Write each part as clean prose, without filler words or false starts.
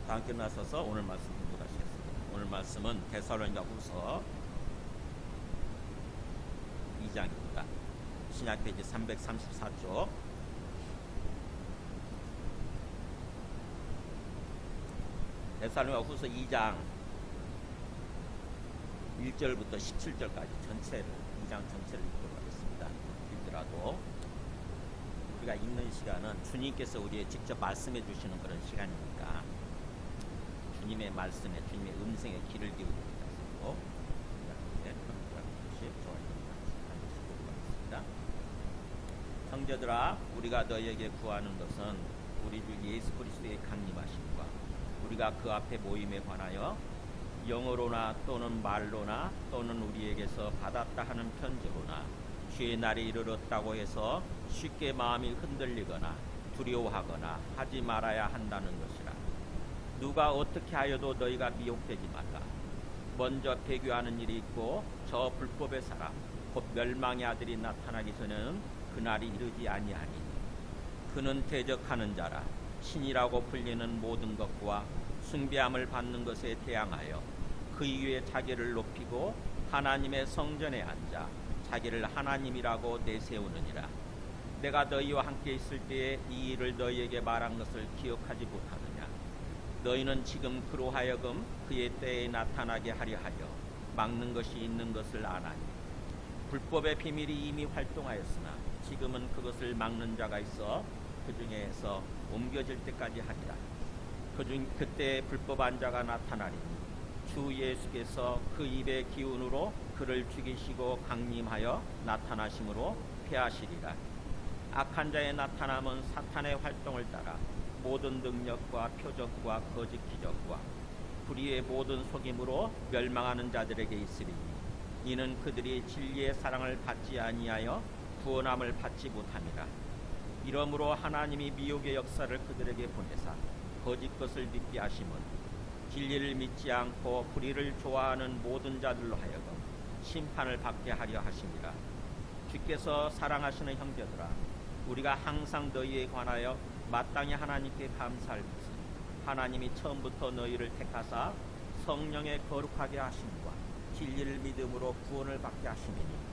다 함께 나서서 오늘 말씀 공부하시겠습니다. 오늘 말씀은 데살로니가후서 2장입니다. 신약 페이지 334쪽. 데살로니가후서 2장 1절부터 17절까지 전체를 2장 전체를 읽도록 하겠습니다. 읽더라도 우리가 읽는 시간은 주님께서 우리에게 직접 말씀해 주시는 그런 시간이니까 주님의 말씀에 주님의 음성에 귀를 기울이는 것으로 좋아하겠습니다. 형제들아, 우리가 너희에게 구하는 것은 우리 주 예수 그리스도의 강림하심과 우리가 그 앞에 모임에 관하여 영어로나 또는 말로나 또는 우리에게서 받았다 하는 편지로나 주의 날이 이르렀다고 해서 쉽게 마음이 흔들리거나 두려워하거나 하지 말아야 한다는 것이라. 누가 어떻게 하여도 너희가 미혹되지 말라. 먼저 배교하는 일이 있고 저 불법의 사람 곧 멸망의 아들이 나타나기 전에는 그날이 이르지 아니하니 그는 대적하는 자라. 신이라고 불리는 모든 것과 숭배함을 받는 것에 대항하여 그 이유에 자기를 높이고 하나님의 성전에 앉아 자기를 하나님이라고 내세우느니라. 내가 너희와 함께 있을 때에 이 일을 너희에게 말한 것을 기억하지 못하느냐. 너희는 지금 그로 하여금 그의 때에 나타나게 하려 하여 막는 것이 있는 것을 아나니 불법의 비밀이 이미 활동하였으나 지금은 그것을 막는 자가 있어 그 중에서 옮겨질 때까지 하리라. 그때 불법한 자가 나타나리니 주 예수께서 그 입의 기운으로 그를 죽이시고 강림하여 나타나심으로 패하시리라. 악한 자의 나타남은 사탄의 활동을 따라 모든 능력과 표적과 거짓 기적과 불의의 모든 속임으로 멸망하는 자들에게 있으리니 이는 그들이 진리의 사랑을 받지 아니하여 구원함을 받지 못함이라. 이러므로 하나님이 미혹의 역사를 그들에게 보내사 거짓 것을 믿게 하심은 진리를 믿지 않고 불의를 좋아하는 모든 자들로 하여금 심판을 받게 하려 하심이라. 주께서 사랑하시는 형제들아, 우리가 항상 너희에 관하여 마땅히 하나님께 감사할 것은 하나님이 처음부터 너희를 택하사 성령에 거룩하게 하심과 진리를 믿음으로 구원을 받게 하심이니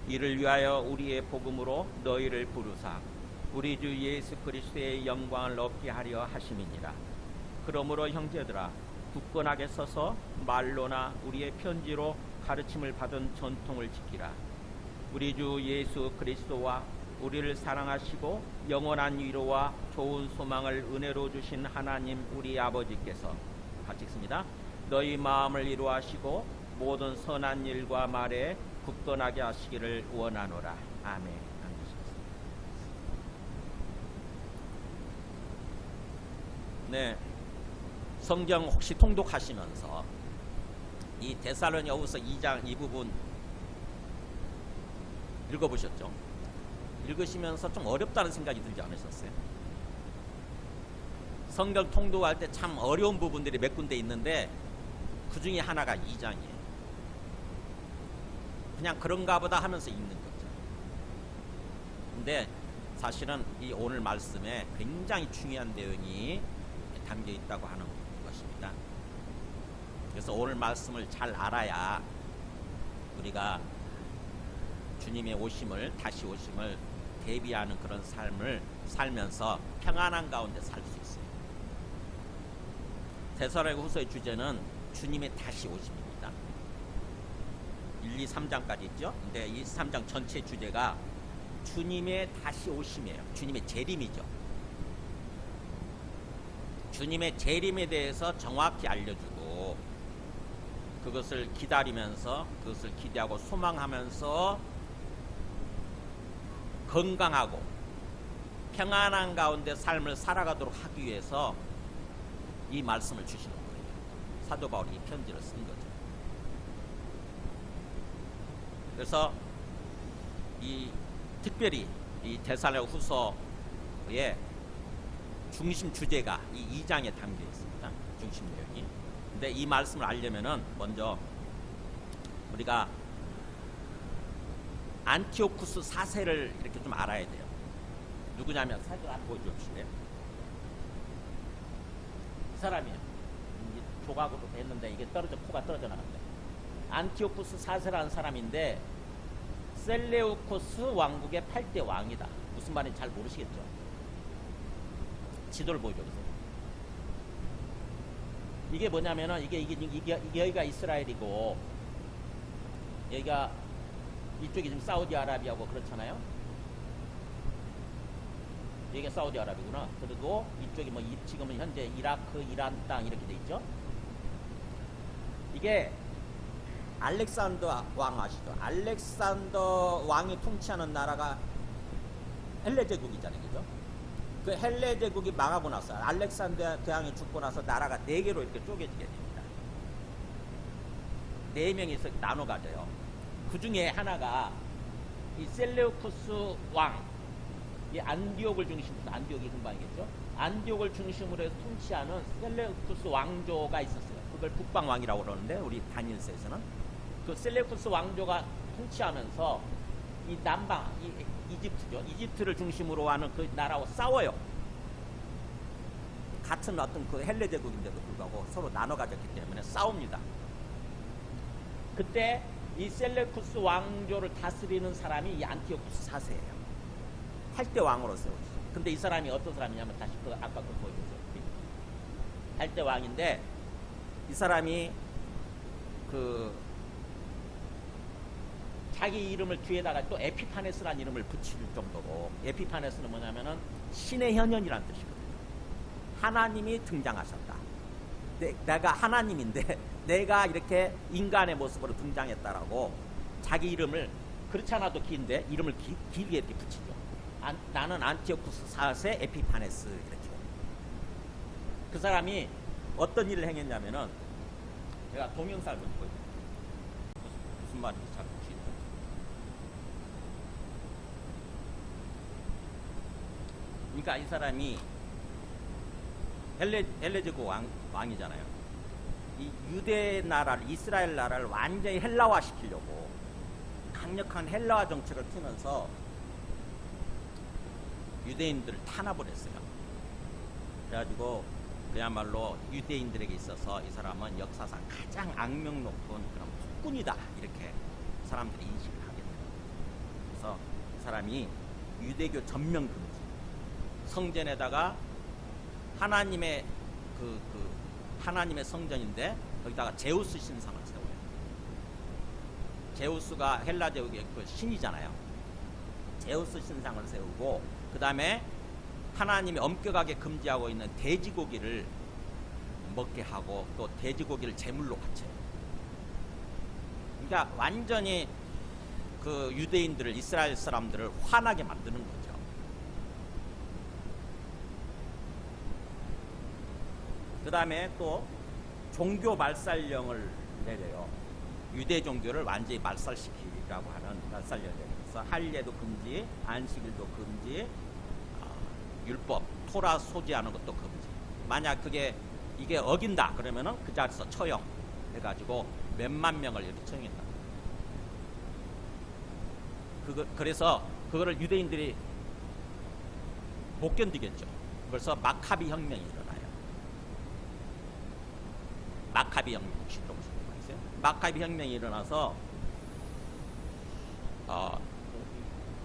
이를 위하여 우리의 복음으로 너희를 부르사 우리 주 예수 그리스도의 영광을 얻게 하려 하심이니라. 그러므로 형제들아, 굳건하게 서서 말로나 우리의 편지로 가르침을 받은 전통을 지키라. 우리 주 예수 그리스도와 우리를 사랑하시고 영원한 위로와 좋은 소망을 은혜로 주신 하나님 우리 아버지께서 같이 읽습니다. 너희 마음을 이루하시고 모든 선한 일과 말에 굳건하게 하시기를 원하노라. 아멘. 네, 성경 혹시 통독하시면서 이 데살로니가후서 2장 이 부분 읽어보셨죠? 읽으시면서 좀 어렵다는 생각이 들지 않으셨어요? 성경 통독할 때 참 어려운 부분들이 몇 군데 있는데 그 중에 하나가 2장이에요. 그냥 그런가 보다 하면서 읽는 거죠. 근데 사실은 이 오늘 말씀에 굉장히 중요한 내용이 담겨 있다고 하는 것입니다. 그래서 오늘 말씀을 잘 알아야 우리가 주님의 오심을, 다시 오심을 대비하는 그런 삶을 살면서 평안한 가운데 살 수 있어요. 데살로니가후서의 주제는 주님의 다시 오심입니다. 1, 2, 3장까지 있죠. 근데 이 3장 전체 주제가 주님의 다시 오심이에요. 주님의 재림이죠. 주님의 재림에 대해서 정확히 알려주고 그것을 기다리면서 그것을 기대하고 소망하면서 건강하고 평안한 가운데 삶을 살아가도록 하기 위해서 이 말씀을 주시는 거예요. 사도 바울이 이 편지를 쓴 거죠. 그래서 특별히 이 데살로니가후서의 중심 주제가 이 2장에 담겨 있습니다. 중심 내용이. 근데 이 말씀을 알려면은 먼저 우리가 안티오쿠스 4세를 이렇게 좀 알아야 돼요. 누구냐면 사진 한번 보여주실래요? 사람이 조각으로 됐는데 이게 코가 떨어져 나간대. 안티오쿠스 4세라는 사람인데 셀레우코스 왕국의 8대 왕이다. 무슨 말인지 잘 모르시겠죠? 지도를 보여줘 보세요. 이게 뭐냐면은 여기가 이스라엘이고 여기가 이쪽이 지금 사우디아라비아고 그렇잖아요. 여기가 사우디아라비아구나. 그리고 이쪽이 뭐 지금은 현재 이라크, 이란 땅 이렇게 돼 있죠. 이게 알렉산더 왕 아시죠? 알렉산더 왕이 통치하는 나라가 헬레 제국이잖아요, 그죠? 그 헬레 제국이 망하고 나서 알렉산더 대왕이 죽고 나서 나라가 4개로 이렇게 쪼개지게 됩니다. 4명이서 나눠 가져요. 그 중에 하나가 이 셀레우쿠스 왕, 이 안디옥을 중심으로, 안디옥이 금방이겠죠? 안디옥을 중심으로 해서 통치하는 셀레우쿠스 왕조가 있었어요. 그걸 북방왕이라고 그러는데 우리 다니엘서에서는 그 셀레우쿠스 왕조가 통치하면서 이 남방, 이집트죠. 이집트를 중심으로 하는 그 나라와 싸워요. 같은 어떤 그 헬레 제국인데도 불구하고 서로 나눠 가졌기 때문에 싸웁니다. 그때 이 셀레우쿠스 왕조를 다스리는 사람이 이 안티오쿠스 4세예요. 8대 왕으로 세워졌어요. 근데 이 사람이 어떤 사람이냐면 다시 아까 그거 보여주세요. 8대 왕인데 이 사람이 그 자기 이름을 뒤에다가 또 에피파네스라는 이름을 붙일 정도로, 에피파네스는 뭐냐면은 신의 현현이라는 뜻이거든요. 하나님이 등장하셨다. 내가 하나님인데 내가 이렇게 인간의 모습으로 등장했다라고 자기 이름을, 그렇지 않아도 긴데 이름을 길게 이렇게 붙이죠. 나는 안티오쿠스 4세 에피파네스 이렇게. 그 사람이 어떤 일을 행했냐면은 제가 동영상을 좀 보여드릴게요. 무슨 말인지 잘 모르시죠? 그러니까 이 사람이 헬레 제국 왕이잖아요. 이 유대 나라를, 이스라엘 나라를 완전히 헬라화 시키려고 강력한 헬라화 정책을 피면서 유대인들을 탄압을 했어요. 그래가지고 그야말로 유대인들에게 있어서 이 사람은 역사상 가장 악명 높은 그런 폭군이다, 이렇게 사람들이 인식을 하게 돼요. 그래서 이 사람이 유대교 전면 금지, 성전에다가 하나님의 하나님의 성전인데 거기다가 제우스 신상을 세워요. 제우스가 헬라 제국의 그 신이잖아요. 제우스 신상을 세우고 그 다음에 하나님이 엄격하게 금지하고 있는 돼지고기를 먹게 하고 또 돼지고기를 제물로 바쳐요. 그러니까 완전히 그 유대인들을, 이스라엘 사람들을 화나게 만드는 거죠. 그 다음에 또 종교 말살령을 내려요. 유대 종교를 완전히 말살시키라고 하는 말살령을 내려서 할례도 금지, 안식일도 금지, 율법, 토라 소지하는 것도 금지. 만약 이게 어긴다 그러면은 그 자리에서 처형 해가지고 몇만 명을 이렇게 처형했다. 그래서 그거를 유대인들이 못 견디겠죠. 그래서 마카비 혁명이 일어나요. 마카비 혁명 혹시 들어보신 거 있어요? 마카비 혁명이 일어나서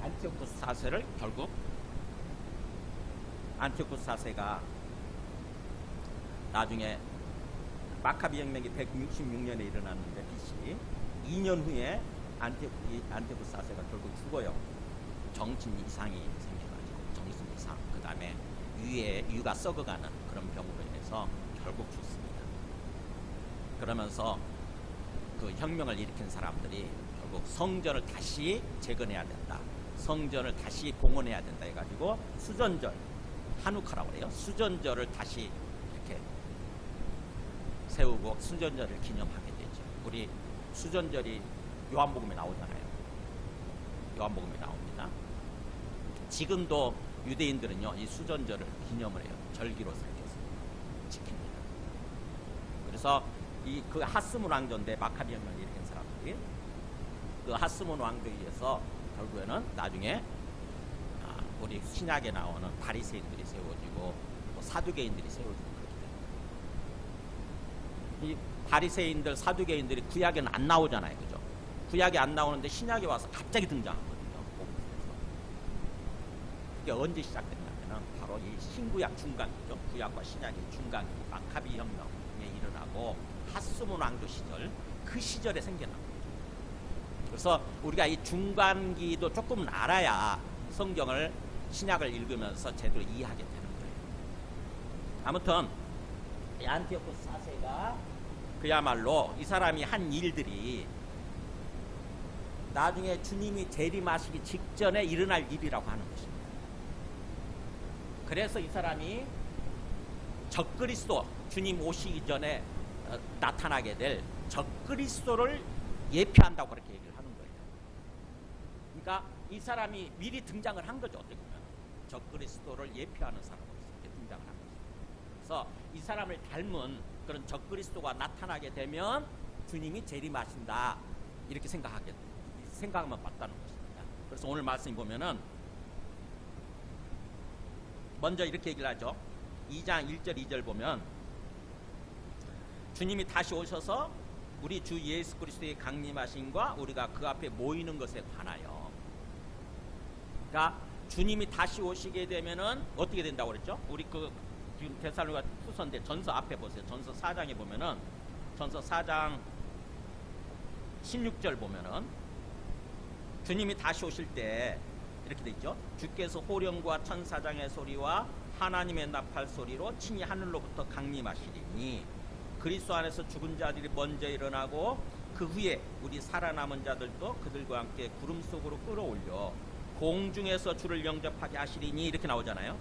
안티오쿠스 4세를 결국 안티오쿠스 4세가 나중에 마카비 혁명이 166년에 일어났는데 BC 2년 후에 안티오쿠스 4세가 결국 죽어요. 정신 이상이 생겨가지고 정신 이상, 그 다음에 유가 썩어가는 그런 병으로 인해서 결국 죽습니다. 그러면서 그 혁명을 일으킨 사람들이 결국 성전을 다시 재건해야 된다, 성전을 다시 봉헌해야 된다 해가지고 수전절, 하누카라고 해요. 수전절을 다시 이렇게 세우고 수전절을 기념하게 되죠. 우리 수전절이 요한복음에 나오잖아요. 요한복음에 나옵니다. 지금도 유대인들은요, 이 수전절을 기념을 해요. 절기로 삼겨서 지킵니다. 그래서 그 하스문 왕조인데 마카비 혁명을 일으킨 사람들이 그 하스문 왕조에 의해서 결국에는 나중에 우리 신약에 나오는 바리새인들이 세워지고 또 사두개인들이 세워지고 그렇게 됩니다. 이 바리새인들, 사두개인들이 구약에는 안 나오잖아요, 그죠? 구약에 안 나오는데 신약에 와서 갑자기 등장하거든요. 그게 언제 시작됐냐면은 바로 이 신구약 중간기죠. 구약과 신약의 중간기, 마카비 혁명에 일어나고 하스몬 왕조 시절, 그 시절에 생겨난 거죠. 그래서 우리가 이 중간기도 조금 알아야 성경을, 신약을 읽으면서 제대로 이해하게 되는 거예요. 아무튼 이 안티오코스 4세가 그야말로 이 사람이 한 일들이 나중에 주님이 재림하시기 직전에 일어날 일이라고 하는 것입니다. 그래서 이 사람이 적그리스도, 주님 오시기 전에 나타나게 될 적그리스도를 예표한다고 그렇게 얘기를 하는 거예요. 그러니까 이 사람이 미리 등장을 한 거죠. 어떻게 보면 적그리스도를 예표하는 사람으로서 이렇게 등장을 한 거죠. 그래서 이 사람을 닮은 그런 적그리스도가 나타나게 되면 주님이 재림하신다, 이렇게 생각하면 맞다는 것입니다. 그래서 오늘 말씀 보면은 먼저 이렇게 얘기를 하죠. 2장 1절 2절 보면 주님이 다시 오셔서 우리 주 예수 그리스도의 강림하심과 우리가 그 앞에 모이는 것에 관하여, 그러니까 주님이 다시 오시게 되면은 어떻게 된다고 그랬죠? 우리 지금 데살로니가 후서인데 전서 앞에 보세요. 전서 4장에 보면은, 전서 4장 16절 보면은 주님이 다시 오실 때 이렇게 돼 있죠. 주께서 호령과 천사장의 소리와 하나님의 나팔 소리로 친히 하늘로부터 강림하시리니 그리스도 안에서 죽은 자들이 먼저 일어나고 그 후에 우리 살아남은 자들도 그들과 함께 구름 속으로 끌어올려 공중에서 주를 영접하게 하시리니, 이렇게 나오잖아요.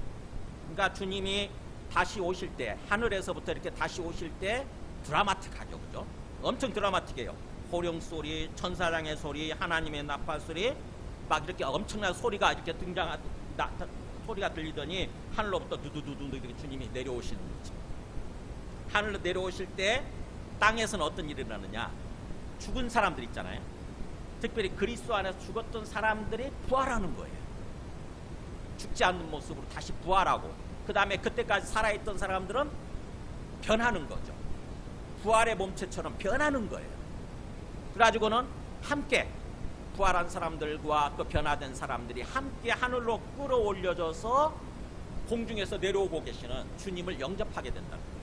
그러니까 주님이 다시 오실 때, 하늘에서부터 이렇게 다시 오실 때 드라마틱하죠, 그죠? 엄청 드라마틱해요. 호령 소리, 천사장의 소리, 하나님의 나팔 소리, 막 이렇게 엄청난 소리가 이렇게 소리가 들리더니 하늘로부터 두두두두 이렇게 주님이 내려오시는 거죠. 하늘로 내려오실 때 땅에서는 어떤 일이 일어나느냐? 죽은 사람들 있잖아요. 특별히 그리스도 안에서 죽었던 사람들이 부활하는 거예요. 죽지 않는 모습으로 다시 부활하고, 그 다음에 그때까지 살아있던 사람들은 변하는 거죠. 부활의 몸체처럼 변하는 거예요. 그래가지고는 함께 부활한 사람들과 그 변화된 사람들이 함께 하늘로 끌어올려져서 공중에서 내려오고 계시는 주님을 영접하게 된다는 거예요.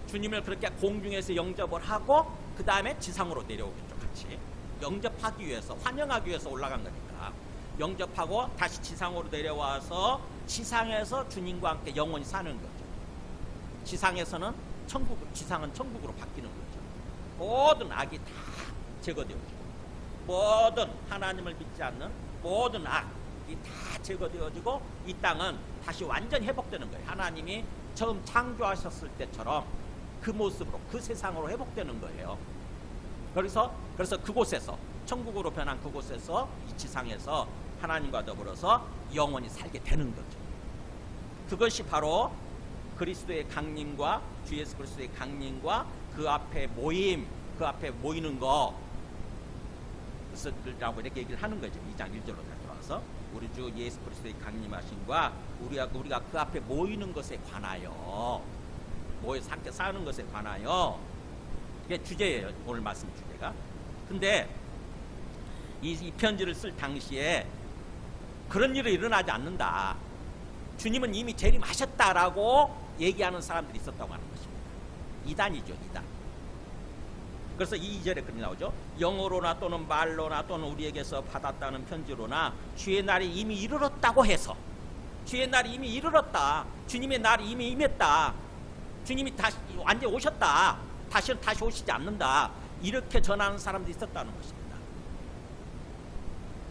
주님을 그렇게 공중에서 영접을 하고 그 다음에 지상으로 내려오겠죠. 같이 영접하기 위해서, 환영하기 위해서 올라간 거니까 영접하고 다시 지상으로 내려와서 지상에서 주님과 함께 영원히 사는 거죠. 지상에서는 지상은 천국으로 바뀌는 거죠. 모든 악이 다 제거되어지고, 모든 하나님을 믿지 않는 모든 악이 다 제거되어지고, 이 땅은 다시 완전히 회복되는 거예요. 하나님이 처음 창조하셨을 때처럼 그 모습으로, 그 세상으로 회복되는 거예요. 그래서 그곳에서, 천국으로 변한 그곳에서, 이 지상에서 하나님과 더불어서 영원히 살게 되는 거죠. 그것이 바로 그리스도의 강림과, 주 예수 그리스도의 강림과 그 앞에 모임, 그 앞에 모이는 거, 라고 이렇게 얘기를 하는 거죠. 2장 1절로 들어와서 우리 주 예수 그리스도의 강림하심과 우리가 그 앞에 모이는 것에 관하여, 모여서 함께 사는 것에 관하여, 이게 주제예요. 오늘 말씀 주제가. 근데 이 편지를 쓸 당시에 그런 일이 일어나지 않는다, 주님은 이미 재림하셨다라고 얘기하는 사람들이 있었다고 하는 것입니다. 이단이죠, 이단. 그래서 이 2절에 그렇게 나오죠. 영어로나 또는 말로나 또는 우리에게서 받았다는 편지로나 주의 날이 이미 이르렀다고 해서, 주의 날이 이미 이르렀다, 주님의 날이 이미 임했다, 주님이 다시 완전히 오셨다, 다시는 다시 오시지 않는다, 이렇게 전하는 사람들이 있었다는 것입니다.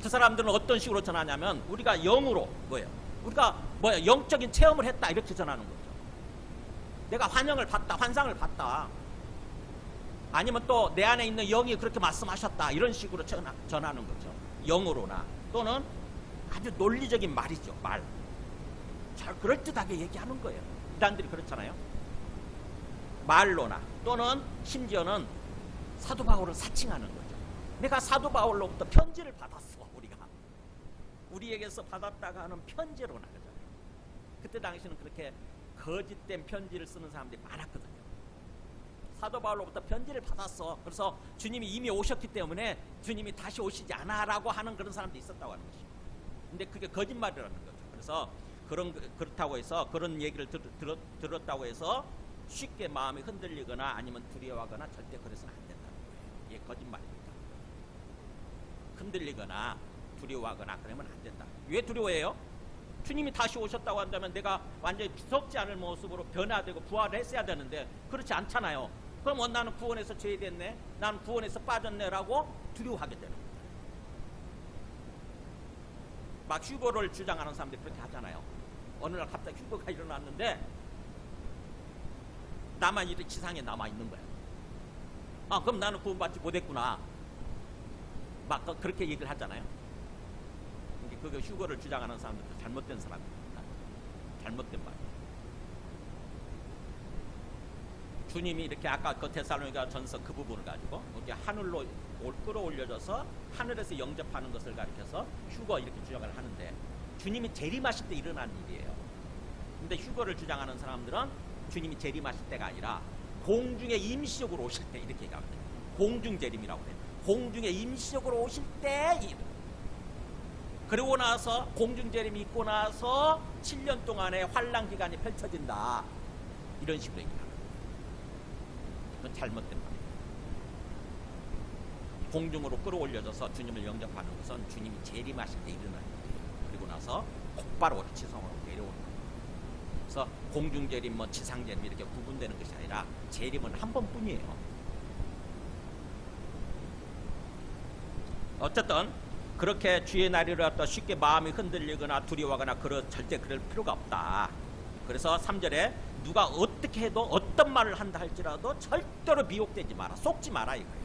그 사람들은 어떤 식으로 전하냐면, 우리가 영으로 우리가 영적인 체험을 했다, 이렇게 전하는 거죠. 내가 환영을 받다, 환상을 받다, 아니면 또 내 안에 있는 영이 그렇게 말씀하셨다, 이런 식으로 전하는 거죠. 영으로나 또는 아주 논리적인 말이죠. 잘 그럴듯하게 얘기하는 거예요. 이단들이 그렇잖아요. 말로나 또는 심지어는 사도 바울을 사칭하는 거죠. 내가 사도 바울로부터 편지를 받았어. 우리에게서 받았다가 하는 편지로나, 그죠? 그때 당시는 그렇게 거짓된 편지를 쓰는 사람들이 많았거든요. 사도 바울로부터 편지를 받았어. 그래서 주님이 이미 오셨기 때문에 주님이 다시 오시지 않아라고 하는 그런 사람도 있었다고 하는 것이죠. 근데 그게 거짓말이라는 거죠. 그래서 그렇다고 해서 그런 얘기를 들었다고 해서 쉽게 마음이 흔들리거나 아니면 두려워하거나 절대 그래서는 안 된다는 거예요. 이게 거짓말입니다. 흔들리거나 두려워하거나 그러면 안 된다. 왜 두려워해요? 주님이 다시 오셨다고 한다면 내가 완전히 비석지 않을 모습으로 변화되고 부활을 했어야 되는데 그렇지 않잖아요. 그럼 나는 구원에서 죄됐네, 나는 구원에서 빠졌네라고 두려워하게 되는 거예요. 막 휴거를 주장하는 사람들이 그렇게 하잖아요. 어느 날 갑자기 휴거가 일어났는데 나만 이 지상에 남아있는 거야. 아, 그럼 나는 구원받지 못했구나. 막 그렇게 얘기를 하잖아요. 그게 휴거를 주장하는 사람들도 잘못된 사람입니다. 잘못된 말이에요. 주님이 이렇게 아까 그 데살로니가 전서 그 부분을 가지고 이렇게 하늘로 끌어올려져서 하늘에서 영접하는 것을 가리켜서 휴거 이렇게 주장을 하는데 주님이 재림하실 때 일어난 일이에요. 근데 휴거를 주장하는 사람들은 주님이 재림하실 때가 아니라 공중에 임시적으로 오실 때 이렇게 얘기합니다. 공중 재림이라고 해요. 공중에 임시적으로 오실 때 그리고 나서 공중 재림이 있고 나서 7년 동안의 환란 기간이 펼쳐진다. 이런 식으로 얘기합니다. 그건 잘못된 말이에요. 공중으로 끌어올려져서 주님을 영접하는 것은 주님이 재림하실 때 일어나는 일이에요. 그리고 나서 곧바로 지성으로 내려오는 거예요. 그래서 공중 재림, 지상 재림 이렇게 구분되는 것이 아니라 재림은 한 번뿐이에요. 어쨌든 그렇게 주의 날이 왔다 쉽게 마음이 흔들리거나 두려워하거나 절대 그럴 필요가 없다. 그래서 3절에 누가 어떻게 해도 어떤 말을 한다 할지라도 절대로 미혹되지 마라, 속지 마라 이거예요.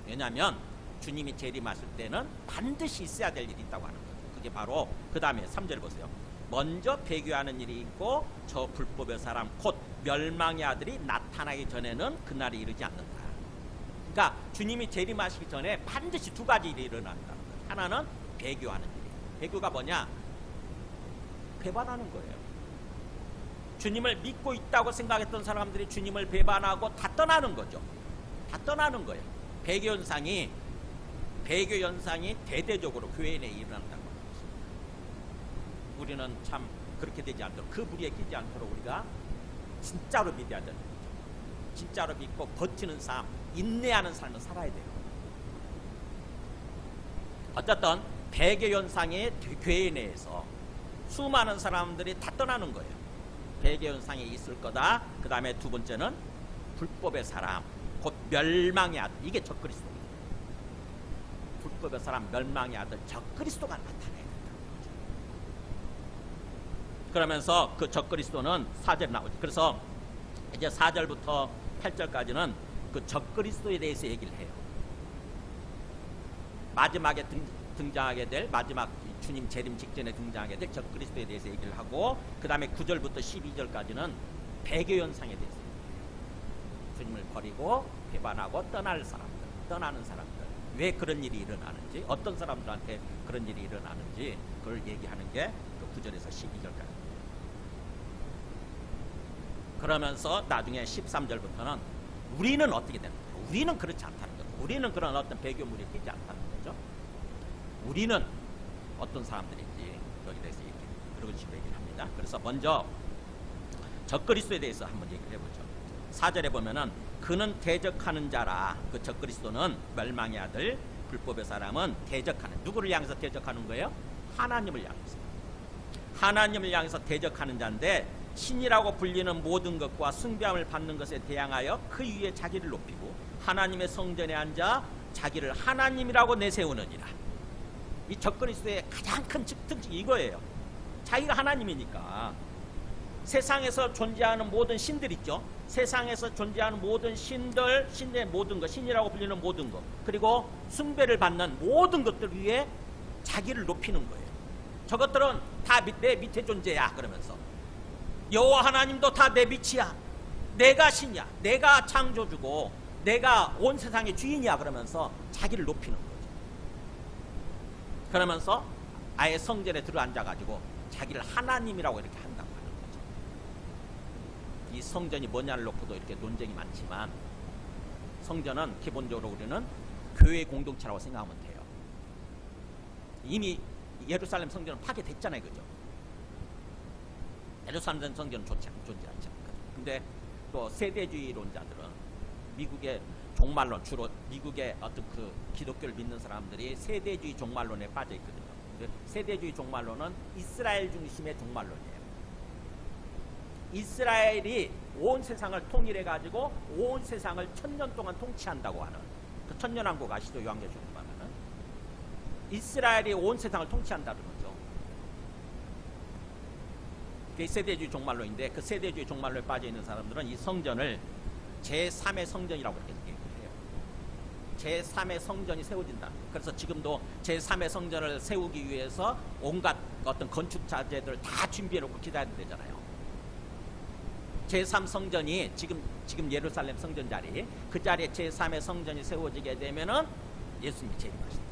왜냐하면 주님이 재림하실 때는 반드시 있어야 될 일이 있다고 하는 거죠. 그게 바로 그 다음에 3절 보세요. 먼저 배교하는 일이 있고 저 불법의 사람 곧 멸망의 아들이 나타나기 전에는 그날이 이르지 않는다. 그러니까 주님이 재림하시기 전에 반드시 두 가지 일이 일어난다는 거예요. 하나는 배교하는 일이에요. 배교가 뭐냐? 배반하는 거예요. 주님을 믿고 있다고 생각했던 사람들이 주님을 배반하고 다 떠나는 거죠. 다 떠나는 거예요. 배교 현상이 대대적으로 교회 내에 일어난다는 거죠. 우리는 참 그렇게 되지 않도록, 그 불의에 끼지 않도록 우리가 진짜로 믿어야 되는 거죠. 진짜로 믿고 버티는 삶, 인내하는 삶을 살아야 돼요. 어쨌든 배교 현상이 교회 내에서 수많은 사람들이 다 떠나는 거예요. 배교 현상이 있을 거다. 그 다음에 두 번째는 불법의 사람, 곧 멸망의 아들. 이게 적그리스도입니다. 불법의 사람, 멸망의 아들, 적그리스도가 나타나야 된다는 거죠. 그러면서 그 적그리스도는 4절에 나오죠. 그래서 이제 4절부터 8절까지는 그 적그리스도에 대해서 얘기를 해요. 마지막에 등장하게 될, 마지막 주님 재림 직전에 등장하게 될 적그리스도에 대해서 얘기를 하고, 그 다음에 9절부터 12절까지는 배교 현상에 대해서 주님을 버리고 배반하고 떠나는 사람들, 왜 그런 일이 일어나는지, 어떤 사람들한테 그런 일이 일어나는지 그걸 얘기하는 게 그 9절에서 12절까지. 그러면서 나중에 13절부터는 우리는 어떻게 되는 거예요? 우리는 그렇지 않다는 거죠. 우리는 그런 어떤 배교물에 끼지 않다는 거죠. 우리는 어떤 사람들인지 여기 대해서 그런 식으로 얘기를 합니다. 그래서 먼저 적그리스도에 대해서 한번 얘기를 해보죠. 4절에 보면은 그는 대적하는 자라. 그 적그리스도는 멸망의 아들, 불법의 사람은 대적하는, 누구를 향해서 대적하는 거예요? 하나님을 향해서. 하나님을 향해서 대적하는 자인데, 신이라고 불리는 모든 것과 숭배함을 받는 것에 대항하여 그 위에 자기를 높이고 하나님의 성전에 앉아 자기를 하나님이라고 내세우느니라. 이 적그리스도의 가장 큰 특징이 이거예요. 자기가 하나님이니까 세상에서 존재하는 모든 신들 있죠. 세상에서 존재하는 모든 신들, 신의 모든 것, 신이라고 불리는 모든 것, 그리고 숭배를 받는 모든 것들 위에 자기를 높이는 거예요. 저것들은 다 내 밑에 존재야. 그러면서 여호와 하나님도 다 내 밑이야. 내가 신이야. 내가 창조주고 내가 온 세상의 주인이야. 그러면서 자기를 높이는 거죠. 그러면서 아예 성전에 들어앉아가지고 자기를 하나님이라고 이렇게 한다고 하는 거죠. 이 성전이 뭐냐를 놓고도 이렇게 논쟁이 많지만 성전은 기본적으로 우리는 교회 공동체라고 생각하면 돼요. 이미 예루살렘 성전은 파괴됐잖아요, 그죠? 예루살렘 성전은 존재하지 않거든요. 근데 또 세대주의론자들은 미국의 종말론, 주로 미국의 어떤 그 기독교를 믿는 사람들이 세대주의 종말론에 빠져 있거든요. 근데 세대주의 종말론은 이스라엘 중심의 종말론이에요. 이스라엘이 온 세상을 통일해 가지고 온 세상을 1000년 동안 통치한다고 하는 그 천년왕국 아시죠? 요한계시록 보면은 이스라엘이 온 세상을 통치한다는 거죠. 그게 세대주의 종말론인데 그 세대주의 종말론에 빠져 있는 사람들은 이 성전을 제3의 성전이라고 이렇게 얘기해요. 제3의 성전이 세워진다. 그래서 지금도 제3의 성전을 세우기 위해서 온갖 어떤 건축 자재들 다 준비해 놓고 기다려야 되잖아요. 제3성전이 지금 예루살렘 성전 자리, 그 자리에 제3의 성전이 세워지게 되면은 예수님이 재림하신다.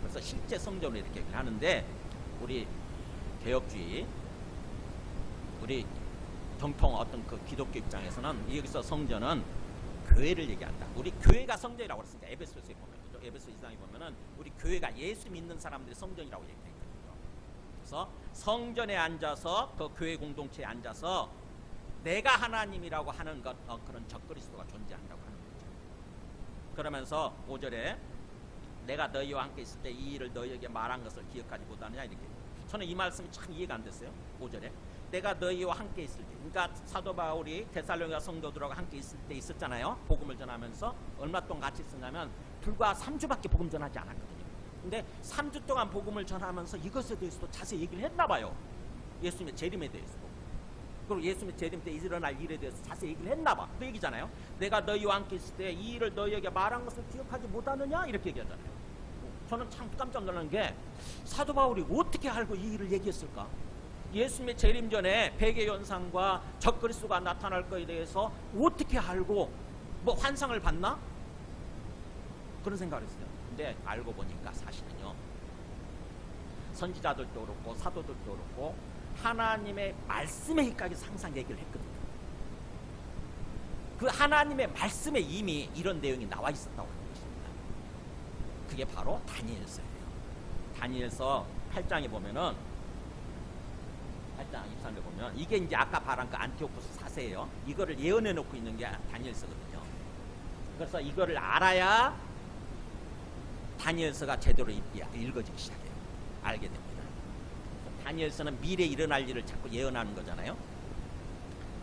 그래서 실제 성전으로 이렇게 얘기를 하는데, 우리 개혁주의, 우리 정통 어떤 그 기독교 입장에서는 여기서 성전은 교회를 얘기한다. 우리 교회가 성전이라고 그랬으니까 에베소서에 보면, 에베소 2장에 보면은 우리 교회가 예수 믿는 사람들이 성전이라고 얘기했거든요. 그래서 성전에 앉아서 그 교회 공동체에 앉아서 내가 하나님이라고 하는 것, 그런 적그리스도가 존재한다고 하는 거죠. 그러면서 5절에 내가 너희와 함께 있을 때 이 일을 너희에게 말한 것을 기억하지 못하느냐, 이렇게. 저는 이 말씀이 참 이해가 안 됐어요. 5절에 내가 너희와 함께 있을 때, 그러니까 사도 바울이 데살로니가 성도들하고 함께 있을 때 있었잖아요. 복음을 전하면서 얼마 동안 같이 있었냐면 불과 3주밖에 복음 전하지 않았거든요. 근데 3주 동안 복음을 전하면서 이것에 대해서도 자세히 얘기를 했나 봐요. 예수님의 재림에 대해서도. 그리고 예수님의 재림 때 일어날 일에 대해서 자세히 얘기를 했나 봐. 그 얘기잖아요. 내가 너희와 함께 있을 때 이 일을 너희에게 말한 것을 기억하지 못하느냐, 이렇게 얘기하잖아요. 저는 참 깜짝 놀란 게 사도 바울이 어떻게 알고 이 일을 얘기했을까? 예수님의 재림 전에 백의현상과 적그리스도가 나타날 것에 대해서 어떻게 알고 뭐 환상을 봤나? 그런 생각을 했어요. 근데 알고 보니까 사실은요, 선지자들도 그렇고 사도들도 그렇고 하나님의 말씀에 입각해서 항상 얘기를 했거든요. 그 하나님의 말씀에 이미 이런 내용이 나와 있었다고 하는 것입니다. 그게 바로 다니엘서예요. 다니엘서 8장에 보면은 8장 23절에 보면 이게 이제 아까 말한 그 안티오코스 4세예요. 이거를 예언해 놓고 있는 게 다니엘서거든요. 그래서 이거를 알아야 다니엘서가 제대로 읽어지기 시작해요. 알게 됩니다. 다니엘서는 미래에 일어날 일을 자꾸 예언하는 거잖아요.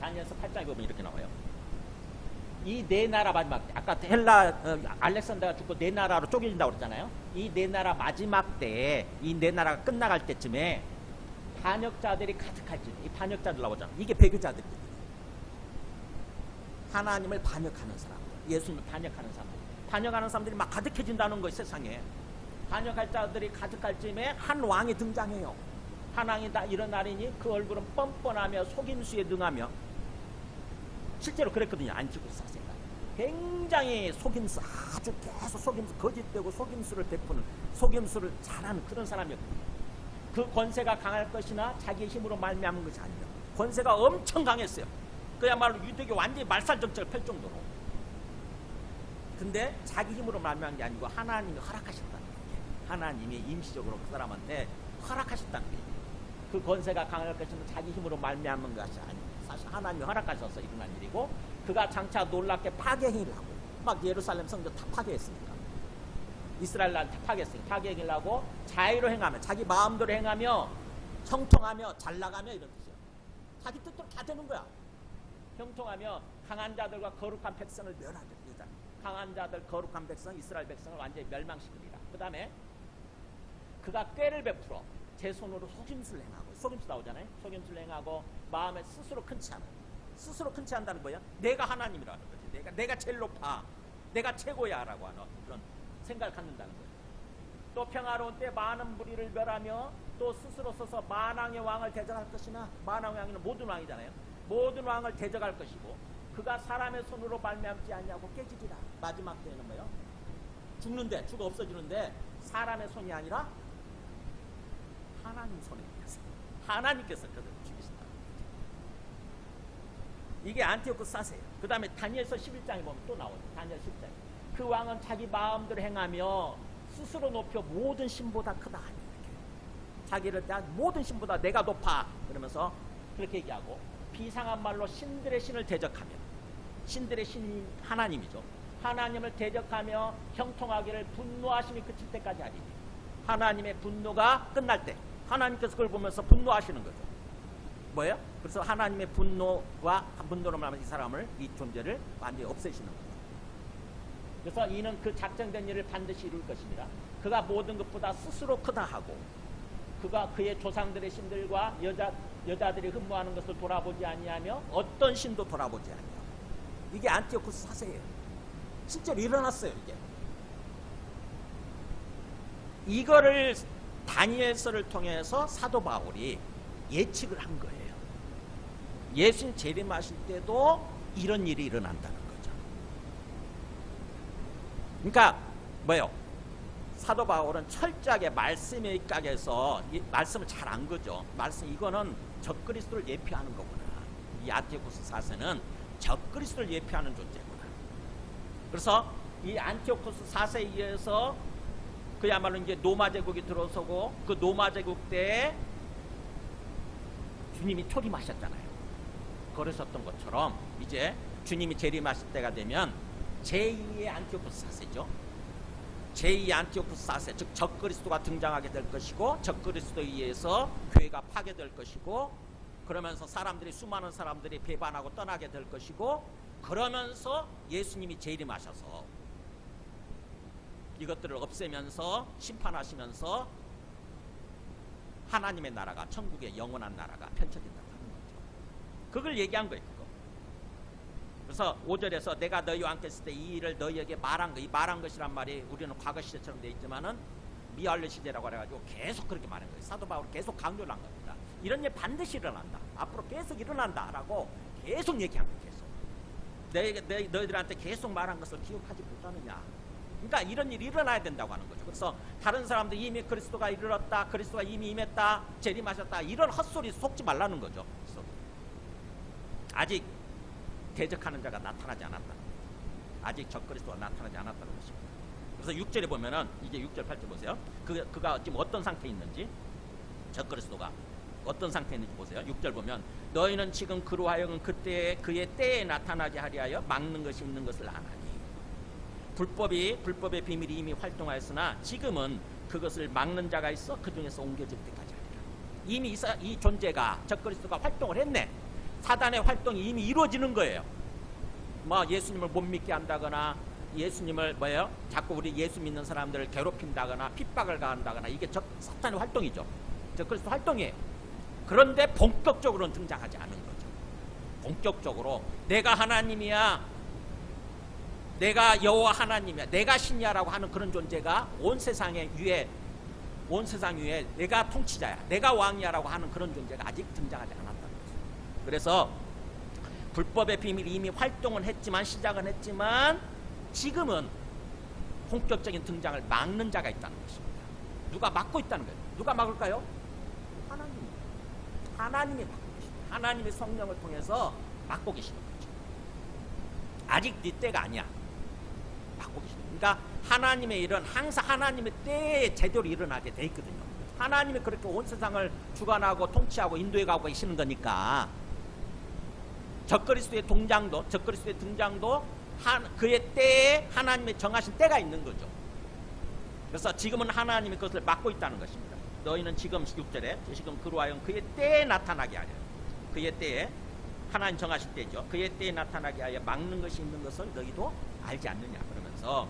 다니엘서 8장에 보면 이렇게 나와요. 이 네 나라 마지막 때, 아까 알렉산더가 죽고 네 나라로 쪼개진다고 그랬잖아요. 이 네 나라 마지막 때에, 이 네 나라가 끝나갈 때쯤에 반역자들이 가득할 때, 이 반역자들 나오잖아. 이게 배교자들이거든요. 하나님을 반역하는 사람들, 예수님을 반역하는 사람들, 반역하는 사람들이 막 가득해진다는 거예요, 세상에. 반역할 자들이 가득할 쯤에 한 왕이 등장해요. 하나님이 다 이런 날이니 그 얼굴은 뻔뻔하며 속임수에 능하며, 실제로 그랬거든요. 안티오코스 4세가 굉장히 속임수, 아주 계속 속임수, 거짓되고 속임수를 베푸는, 속임수를 잘하는 그런 사람이었거든요. 그 권세가 강할 것이나 자기의 힘으로 말미암은 것이 아니라 권세가 엄청 강했어요. 그야말로 유대교 완전히 말살정책을 펼 정도로. 근데 자기 힘으로 말미암은 게 아니고 하나님이 허락하셨다는 거예요. 하나님이 임시적으로 그 사람한테 허락하셨다는 거예요. 그 권세가 강할 것이나 자기 힘으로 말미암은 것이 아니고 사실 하나님이 허락하셔서 일어난 일이고, 그가 장차 놀랍게 파괴행위를 하고, 막 예루살렘 성전 다 파괴했으니까, 이스라엘 나라 다 파괴했으니까 파괴행위를 하고 자유로 행하며, 자기 마음대로 행하며 형통하며 잘나가며, 이런 뜻이에요. 자기 뜻대로 다 되는 거야. 형통하며 강한 자들과 거룩한 백성을 멸하려. 강한 자들, 거룩한 백성, 이스라엘 백성을 완전히 멸망시키리라. 그 다음에 그가 꾀를 베풀어 제 손으로 속임수를 행하고, 속임수 나오잖아요. 속임수를 행하고 마음에 스스로 큰치 않아. 스스로 큰치 한다는 거야. 내가 하나님이라는 거지. 내가 제일 높아, 내가 최고야 라고 하는 그런 생각을 갖는다는 거예요. 또 평화로운 때 많은 무리를 멸하며 또 스스로 서서 만왕의 왕을 대적할 것이나, 만왕의 왕은 모든 왕이잖아요. 모든 왕을 대적할 것이고, 그가 사람의 손으로 말미암지 않냐고 깨지리라. 마지막 때는 뭐예요? 죽는데, 죽어 없어지는데 사람의 손이 아니라 하나님 손에 있어요. 하나님께서 그를 죽이신다. 이게 안티오쿠스 4세예요. 그 다음에 다니엘서 11장에 보면 또 나오죠. 다니엘 10장. 그 왕은 자기 마음대로 행하며 스스로 높여 모든 신보다 크다. 이렇게. 자기를 대한 모든 신보다 내가 높아. 그러면서 그렇게 얘기하고 비상한 말로 신들의 신을 대적하며 신들의 신이 하나님이죠. 하나님을 대적하며 형통하기를 분노하심이 그칠 때까지 하리니 하나님의 분노가 끝날 때 하나님께서 그걸 보면서 분노하시는 거죠. 뭐예요? 그래서 하나님의 분노와 분노로 말하면 이 사람을 이 존재를 완전히 없애시는 거죠. 그래서 이는 그 작정된 일을 반드시 이룰 것이니라. 그가 모든 것보다 스스로 크다 하고 그가 그의 조상들의 신들과 여자들이 흠모하는 것을 돌아보지 아니하며 어떤 신도 돌아보지 아니하며 이게 안티오쿠스 4세예요. 실제로 일어났어요. 이거를 다니엘서를 통해서 사도 바울이 예측을 한 거예요. 예수님 재림하실 때도 이런 일이 일어난다는 거죠. 그러니까 뭐예요? 사도 바울은 철저하게 말씀에 입각해서 이 말씀을 잘 안 거죠. 말씀 이거는 적그리스도를 예표하는 거구나. 이 안티오쿠스 4세는 적그리스도를 예표하는 존재구나. 그래서 이 안티오쿠스 4세에 의해서 그야말로 이제 로마 제국이 들어서고 그 로마 제국 때에 주님이 초림하셨잖아요. 그러셨던 것처럼 이제 주님이 재림하실 때가 되면 제2의 안티오쿠스 4세죠. 제2의 안티오쿠스 4세, 즉 적그리스도가 등장하게 될 것이고 적그리스도에 의해서 교회가 파괴될 것이고 그러면서 수많은 사람들이 배반하고 떠나게 될 것이고 그러면서 예수님이 재림하셔서 이것들을 없애면서 심판하시면서 하나님의 나라가 천국의 영원한 나라가 펼쳐진다고 하는 거죠. 그걸 얘기한 거예요. 그거. 그래서 5절에서 내가 너희와 함께 있을 때 이 일을 너희에게 말한 거, 이 말한 것이란 말이 우리는 과거 시제처럼 되어 있지만은 미완료 시제라고 해가지고 계속 그렇게 말한 거예요. 사도 바울이 계속 강조를 한 겁니다. 이런 일 반드시 일어난다. 앞으로 계속 일어난다라고 계속 얘기한 거예요. 계속. 너희들한테 계속 말한 것을 기억하지 못하느냐. 그러니까 이런 일이 일어나야 된다고 하는 거죠. 그래서 다른 사람들 이미 그리스도가 이르렀다, 그리스도가 이미 임했다, 재림하셨다 이런 헛소리 속지 말라는 거죠. 그래서 아직 대적하는 자가 나타나지 않았다. 아직 적그리스도가 나타나지 않았다는 것입니다. 그래서 6절에 보면은 이제 6절 8절 보세요. 그가 지금 어떤 상태에 있는지 적그리스도가 어떤 상태에 있는지 보세요. 6절 보면 너희는 지금 그로 하여금 그때에 그의 때에 나타나게 하려 하여 막는 것이 있는 것을 아나니 불법의 비밀이 이미 활동하였으나 지금은 그것을 막는 자가 있어 그 중에서 옮겨질 때까지 하리라. 이미 이 존재가 적그리스도가 활동을 했네. 사단의 활동이 이미 이루어지는 거예요. 뭐 예수님을 못 믿게 한다거나 예수님을 자꾸 우리 예수 믿는 사람들을 괴롭힌다거나 핍박을 가한다거나 이게 사탄의 활동이죠. 적그리스도 활동이에요. 그런데 본격적으로는 등장하지 않은 거죠. 본격적으로 내가 하나님이야, 내가 여호와 하나님이야, 내가 신이야라고 하는 그런 존재가 온 세상 위에 내가 통치자야, 내가 왕이야라고 하는 그런 존재가 아직 등장하지 않았다는 거죠. 그래서 불법의 비밀이 이미 활동은 했지만 시작은 했지만 지금은 본격적인 등장을 막는 자가 있다는 것입니다. 누가 막고 있다는 거예요. 누가 막을까요? 하나님이 막고 계십니다. 하나님의 성령을 통해서 막고 계시는 거죠. 아직 네 때가 아니야. 막고 계십니다. 그러니까 하나님의 일은 항상 하나님의 때에 제대로 일어나게 돼 있거든요. 하나님이 그렇게 온 세상을 주관하고 통치하고 인도해가고 계시는 거니까 적그리스도의 등장도 그의 때에 하나님의 정하신 때가 있는 거죠. 그래서 지금은 하나님이 그것을 막고 있다는 것입니다. 너희는 지금 6절에 지금 그로 하여금 그의 때에 나타나게 하려. 그의 때에 하나님 정하실 때죠. 그의 때에 나타나게 하여 막는 것이 있는 것을 너희도 알지 않느냐. 그러면서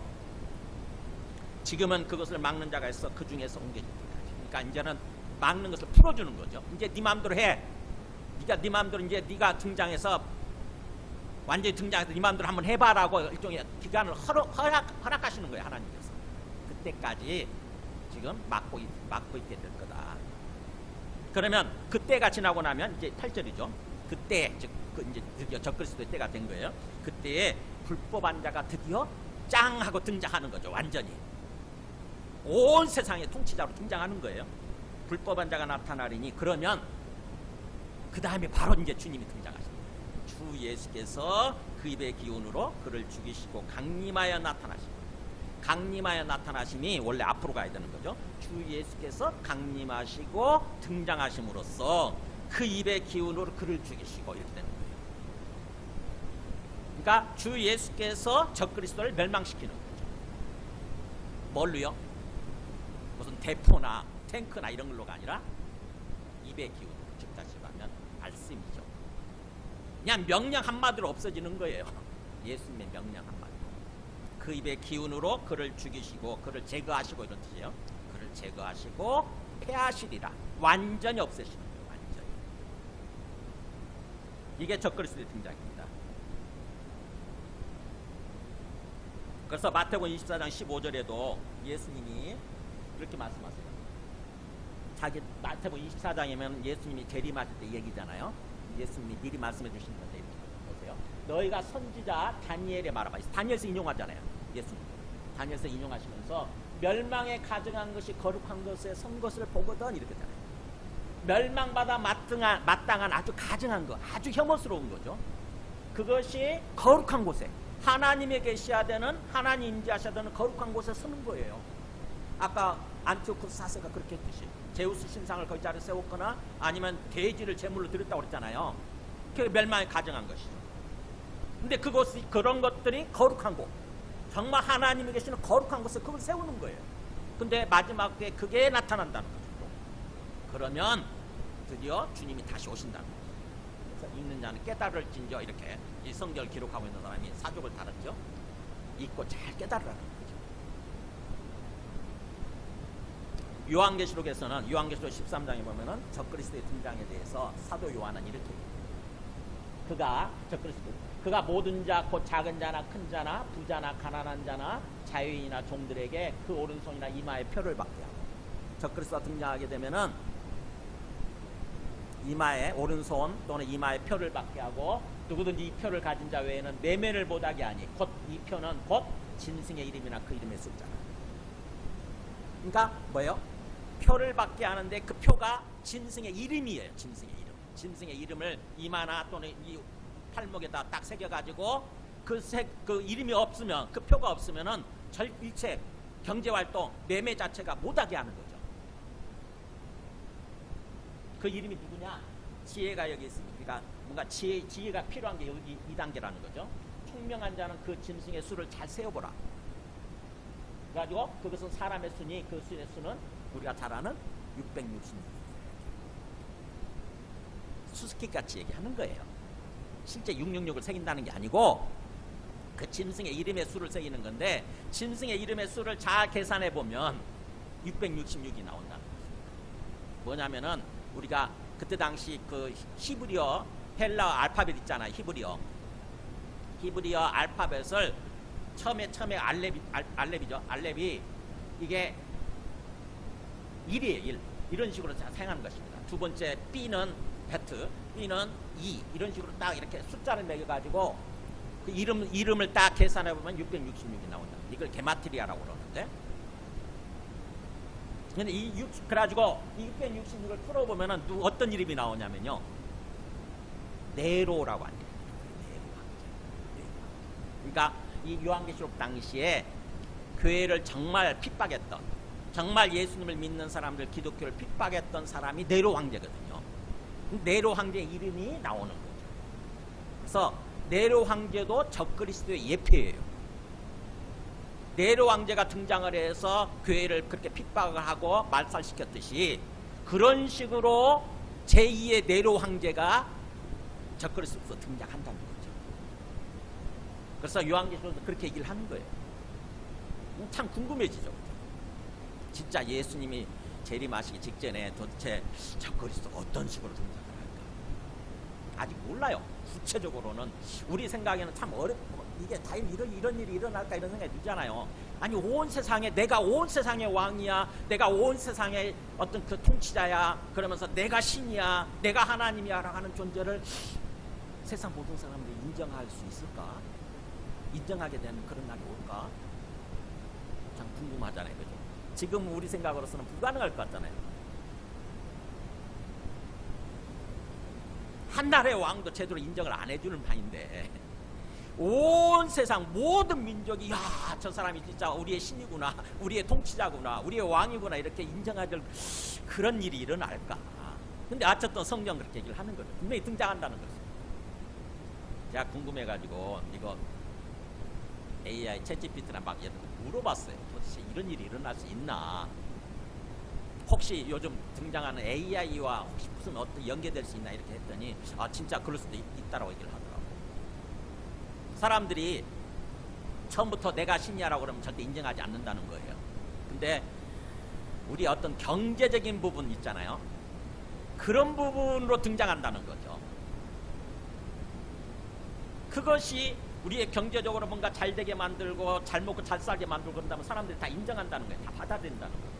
지금은 그것을 막는 자가 있어 그 중에서 옮겨질 때까지. 그러니까 이제는 막는 것을 풀어주는 거죠. 이제 네 마음대로 해. 네 마음대로 이제 네가 등장해서 완전히 등장해서 네 마음대로 한번 해봐라고 일종의 기간을 허락하시는 거예요. 하나님께서. 그때까지 지금 막고 있게 될 거다. 그러면 그때가 지나고 나면 이제 8절이죠. 그때 이제 드디어 적그리스도의 때가 된 거예요. 그때에 불법한 자가 드디어 짱 하고 등장하는 거죠. 완전히 온 세상의 통치자로 등장하는 거예요. 불법한 자가 나타나리니 그러면 그 다음에 바로 이제 주님이 등장하십니다. 예수께서 그 입의 기운으로 그를 죽이시고 강림하여 나타나시고, 강림하여 나타나심이 원래 앞으로 가야 되는 거죠. 주 예수께서 강림하시고 등장하심으로써 그 입의 기운으로 그를 죽이시고 이렇게 되는 거예요. 그러니까 주 예수께서 적그리스도를 멸망시키는 거죠. 뭘로요? 무슨 대포나 탱크나 이런 걸로가 아니라 입의 기운, 즉 다시 말하면 말씀이죠. 그냥 명령 한마디로 없어지는 거예요. 예수님의 명령 한마디. 그 입의 기운으로 그를 죽이시고 그를 제거하시고 이런 뜻이에요. 그를 제거하시고 폐하시리라. 완전히 없애시는 거예요. 완전히. 이게 적그리스도의 등장입니다. 그래서 마태복음 24장 15절에도 예수님이 그렇게 말씀하세요. 자기 마태복음 24장이면 예수님이 재림하실 때 얘기잖아요. 예수님이 미리 말씀해 주신 건데 이렇게 보세요. 너희가 선지자 다니엘의 말을 봐. 다니엘서 인용하잖아요. 예수님. 다니엘서 인용하시면서 멸망에 가증한 것이 거룩한 것에 선 것을 보거든 이렇게 하잖아요. 멸망받아 마땅한 아주 가증한 것, 아주 혐오스러운 거죠. 그것이 거룩한 곳에 하나님의 계시해야 되는, 하나님 임재하셔야 되는 거룩한 곳에 서는 거예요. 아까 안티오쿠스 4세가 그렇게 했듯이 제우스 신상을 거기 자리에 세웠거나 아니면 돼지를 제물로 드렸다고 그랬잖아요. 그게 멸망에 가증한 것이죠. 근데 그것이, 그런 것들이 거룩한 곳, 정말 하나님이 계시는 거룩한 곳에 그걸 세우는 거예요. 근데 마지막에 그게 나타난다는 거죠. 그러면 드디어 주님이 다시 오신다는 거죠. 그래서 읽는 자는 깨달을진저, 이렇게 이 성경을 기록하고 있는 사람이 사족을 달았죠. 읽고 잘 깨달으라는 거죠. 요한계시록에서는, 요한계시록 13장에 보면은 적그리스도의 등장에 대해서 사도 요한은 이렇게 얘기해요. 그가 적그리스도, 그가 모든 자, 곧 작은 자나 큰 자나 부자나 가난한 자나 자유인이나 종들에게 그 오른손이나 이마에 표를 받게 하고, 적그리스도가 등장하게 되면은 이마에, 오른손 또는 이마에 표를 받게 하고, 누구든지 이 표를 가진 자 외에는 매매를 못하게 하니, 곧 이 표는 곧 짐승의 이름이나 그 이름의 숫자라. 그러니까 뭐예요? 표를 받게 하는데 그 표가 짐승의 이름이에요. 짐승의 이름. 짐승의 이름을 이마나 또는 이 팔목에다 딱 새겨가지고 그 이름이 없으면, 그 표가 없으면은 일체 경제활동, 매매 자체가 못하게 하는 거죠. 그 이름이 누구냐? 지혜가 여기 있습니다. 그러니까 뭔가 지혜가 필요한 게 여기 2단계라는 거죠. 총명한 자는 그 짐승의 수를 잘 세어보라. 그래가지고 그것은 사람의 수니, 그 수의 수는 우리가 잘 아는 666. 수수께끼같이 얘기하는 거예요. 실제 666을 새긴다는 게 아니고 그 짐승의 이름의 수를 새기는 건데, 짐승의 이름의 수를 잘 계산해 보면 666이 나온다는 거죠. 뭐냐면은 우리가 그때 당시 그 히브리어, 헬라 알파벳 있잖아요. 히브리어 알파벳을 처음에 알렙이죠. 알렙이 이게 1이에요. 1. 이런 식으로 사용하는 것입니다. 두 번째 B는 베트, B는 2, 이런 식으로 딱 이렇게 숫자를 매겨가지고 그 이름을 딱 계산해보면 666이 나온다. 이걸 게마트리아라고 그러는데, 근데 그래가지고 이 666을 풀어보면은 어떤 이름이 나오냐면요, 네로라고 합니다. 그러니까 이 요한계시록 당시에 교회를 정말 핍박했던, 정말 예수님을 믿는 사람들, 기독교를 핍박했던 사람이 네로 황제거든요. 네로 황제의 이름이 나오는 거죠. 그래서 네로 황제도 적그리스도의 예표예요. 네로 황제가 등장을 해서 교회를 그렇게 핍박을 하고 말살시켰듯이, 그런 식으로 제2의 네로 황제가 적그리스도로 등장한다는 거죠. 그래서 요한계시록에서 그렇게 얘기를 하는 거예요. 참 궁금해지죠. 진짜 예수님이 재림하시기 직전에 도대체 적그리스도가 어떤 식으로 등장을 할까? 아직 몰라요. 구체적으로는 우리 생각에는 참 어렵고, 이게 다 이런 일이 일어날까 이런 생각이 들잖아요. 아니, 온 세상에, 내가 온 세상의 왕이야, 내가 온 세상의 어떤 그 통치자야, 그러면서 내가 신이야, 내가 하나님이야 라고 하는 존재를 세상 모든 사람들이 인정할 수 있을까? 인정하게 되는 그런 날이 올까? 참 궁금하잖아요. 그죠? 지금 우리 생각으로서는 불가능할 것 같잖아요. 한 나라의 왕도 제대로 인정을 안 해주는 판인데 온 세상 모든 민족이 야, 저 사람이 진짜 우리의 신이구나, 우리의 통치자구나, 우리의 왕이구나 이렇게 인정하실 그런 일이 일어날까? 근데 어쨌든 성경 그렇게 얘기를 하는 거죠. 분명히 등장한다는 거죠. 제가 궁금해가지고 이거 AI 챗GPT나 막 물어봤어요. 도대체 이런 일이 일어날 수 있나? 혹시 요즘 등장하는 AI와 혹시 무슨 어떤 연계될 수 있나 이렇게 했더니 아 진짜 그럴 수도 있다라고 얘기를 하더라고요. 사람들이 처음부터 내가 신이야라고 그러면 절대 인정하지 않는다는 거예요. 근데 우리 어떤 경제적인 부분 있잖아요. 그런 부분으로 등장한다는 거죠. 그것이 우리의 경제적으로 뭔가 잘 되게 만들고 잘 먹고 잘 살게 만들고 그런다면 사람들이 다 인정한다는 거예요. 다 받아들인다는 거죠.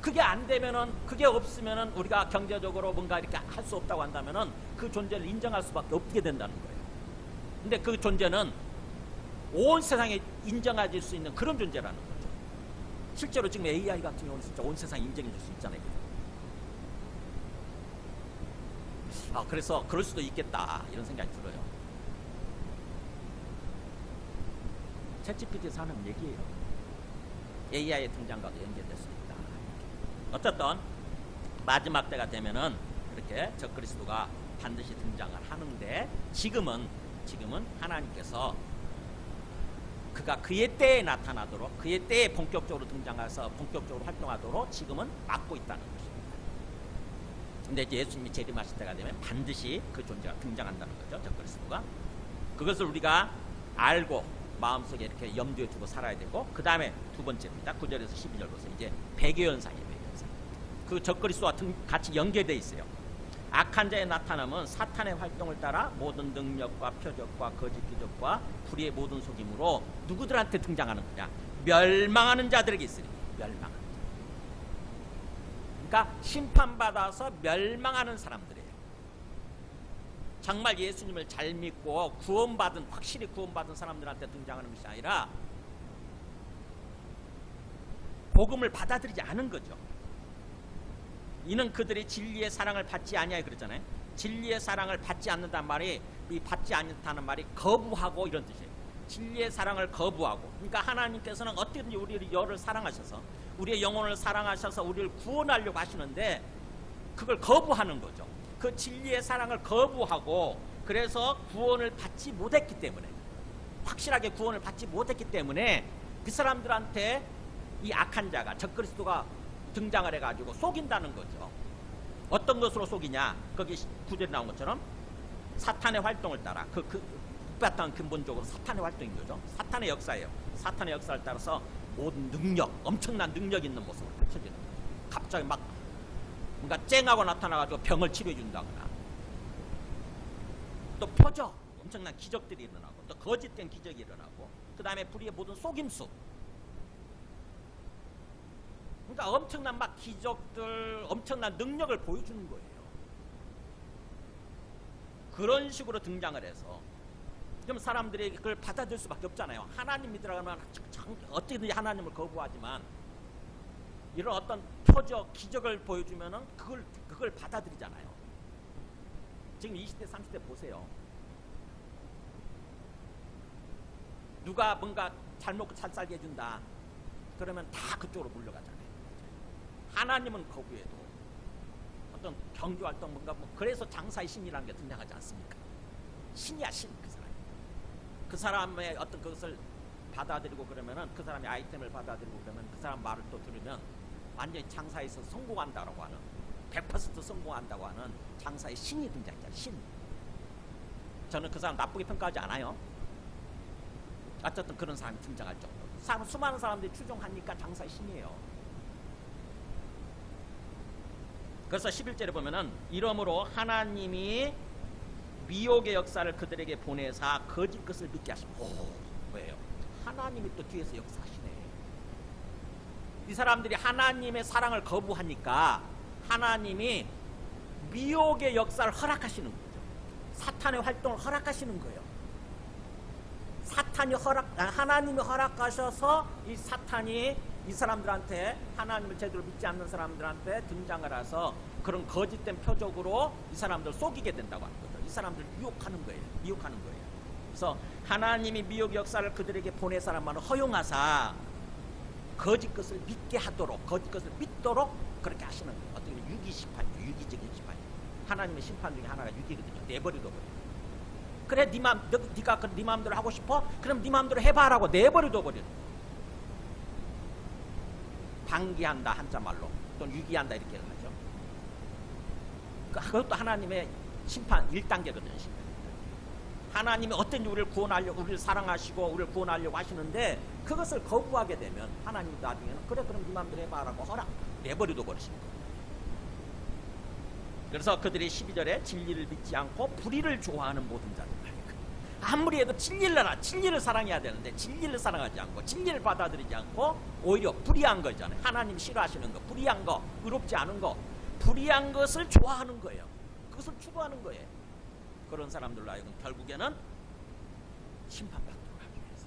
그게 안 되면은, 그게 없으면은 우리가 경제적으로 뭔가 이렇게 할 수 없다고 한다면은 그 존재를 인정할 수밖에 없게 된다는 거예요. 근데 그 존재는 온 세상에 인정해줄 수 있는 그런 존재라는 거죠. 실제로 지금 AI 같은 경우는 진짜 온 세상에 인정해 줄 수 있잖아요. 그래서 그럴 수도 있겠다 이런 생각이 들어요. 챗GPT에서 하는 얘기예요. AI의 등장과도 연결될 수 있다. 어쨌든 마지막 때가 되면은 이렇게 적그리스도가 반드시 등장을 하는데 지금은 하나님께서 그가 그의 때에 나타나도록, 그의 때에 본격적으로 등장해서 본격적으로 활동하도록 지금은 막고 있다는 것입니다. 근데 이제 예수님이 재림하실 때가 되면 반드시 그 존재가 등장한다는 거죠. 적그리스도가. 그것을 우리가 알고 마음속에 이렇게 염두에 두고 살아야 되고, 그 다음에 두 번째입니다. 9절에서 12절 보세요. 이제 배교현상이에요. 배교현상. 그 적그리스도와 같이 연계되어 있어요. 악한 자의 나타남은 사탄의 활동을 따라 모든 능력과 표적과 거짓 기적과 불의의 모든 속임으로 누구들한테 등장하는 거냐? 멸망하는 자들에게 있으니. 멸망하는 자. 그러니까 심판받아서 멸망하는 사람들이에요. 정말 예수님을 잘 믿고 구원받은, 확실히 구원받은 사람들한테 등장하는 것이 아니라 복음을 받아들이지 않은 거죠. 이는 그들이 진리의 사랑을 받지 아니하여 그랬잖아요. 진리의 사랑을 받지 않는다는 말이, 이 받지 않다는 말이 거부하고 이런 뜻이에요. 진리의 사랑을 거부하고. 그러니까 하나님께서는 어떻게든지 우리를 열을 사랑하셔서, 우리의 영혼을 사랑하셔서 우리를 구원하려고 하시는데 그걸 거부하는 거죠. 그 진리의 사랑을 거부하고, 그래서 구원을 받지 못했기 때문에, 확실하게 구원을 받지 못했기 때문에 그 사람들한테 이 악한 자가, 적그리스도가 등장을 해가지고 속인다는 거죠. 어떤 것으로 속이냐? 거기 9절에 나온 것처럼 사탄의 활동을 따라, 바탕은 근본적으로 사탄의 활동인 거죠. 사탄의 역사예요. 사탄의 역사를 따라서 모든 능력, 엄청난 능력 있는 모습을 펼쳐지는 거예요. 갑자기 막 뭔가 쨍하고 나타나가지고 병을 치료해준다거나, 또 표적, 엄청난 기적들이 일어나고, 또 거짓된 기적이 일어나고, 그 다음에 불의의 모든 속임수. 그러니까 엄청난 막 기적들, 엄청난 능력을 보여주는 거예요. 그런 식으로 등장을 해서 그럼 사람들이 그걸 받아들일 수밖에 없잖아요. 하나님 믿으라면 어떻게든지 하나님을 거부하지만 이런 어떤 표적, 기적을 보여주면은 그걸 받아들이잖아요. 지금 20대, 30대 보세요. 누가 뭔가 잘 먹고 잘 살게 해준다. 그러면 다 그쪽으로 몰려가잖아요. 하나님은 거부해도 어떤 경주활동 뭔가 그래서 장사의 신이라는 게 등장하지 않습니까? 신이야, 신. 그 사람의 어떤 그것을 받아들이고 그러면은, 그 사람의 아이템을 받아들이고 그러면 그 사람 말을 또 들으면 완전히 장사에서 성공한다라고 하는, 100% 성공한다고 하는 장사의 신이 등장했잖아요. 신. 저는 그 사람 나쁘게 평가하지 않아요. 어쨌든 그런 사람이 등장할 정도로 수많은 사람들이 추종하니까 장사의 신이에요. 그래서 11절에 보면은 이러므로 하나님이 미혹의 역사를 그들에게 보내사 거짓 것을 믿게 하시고. 왜요? 하나님이 또 뒤에서 역사하시네. 이 사람들이 하나님의 사랑을 거부하니까 하나님이 미혹의 역사를 허락하시는 거죠. 사탄의 활동을 허락하시는 거예요. 하나님이 허락하셔서 이 사탄이 이 사람들한테 하나님을 제대로 믿지 않는 사람들한테 등장을 해서 그런 거짓된 표적으로 이 사람들 속이게 된다고 하는 거죠. 이 사람들 미혹하는 거예요. 미혹하는 거예요. 그래서 하나님이 미혹 역사를 그들에게 보내 사람만을 허용하사 거짓 것을 믿게 하도록, 거짓 것을 믿도록 그렇게 하시는 거예요. 어떻게 보면 유기심판이죠. 유기적인 심판. 하나님의 심판 중에 하나가 유기거든요. 내버려둬 버려요. 그래, 네가 네 마음대로 하고 싶어? 그럼 네 마음대로 해봐라고 내버려둬 버려요. 방기한다 한자말로, 또는 유기한다 이렇게 하죠. 그것도 하나님의 심판 1단계거든요. 심판. 하나님이 어떤지 우리를 구원하려고, 우리를 사랑하시고 우리를 구원하려고 하시는데 그것을 거부하게 되면 하나님이 나중에는 그래 그럼 네 마음대로 해봐라고 허락 내버려둬 버리십니다. 그래서 그들이 12절에 진리를 믿지 않고 불의를 좋아하는 모든 자들, 아무리 해도 진리를 사랑해야 되는데 진리를 사랑하지 않고 진리를 받아들이지 않고 오히려 불의한 거잖아요. 하나님 싫어하시는 거, 불의한 거, 의롭지 않은 거, 불의한 것을 좋아하는 거예요. 그것을 추구하는 거예요. 그런 사람들로 하여금 결국에는 심판받도록 하기 위해서.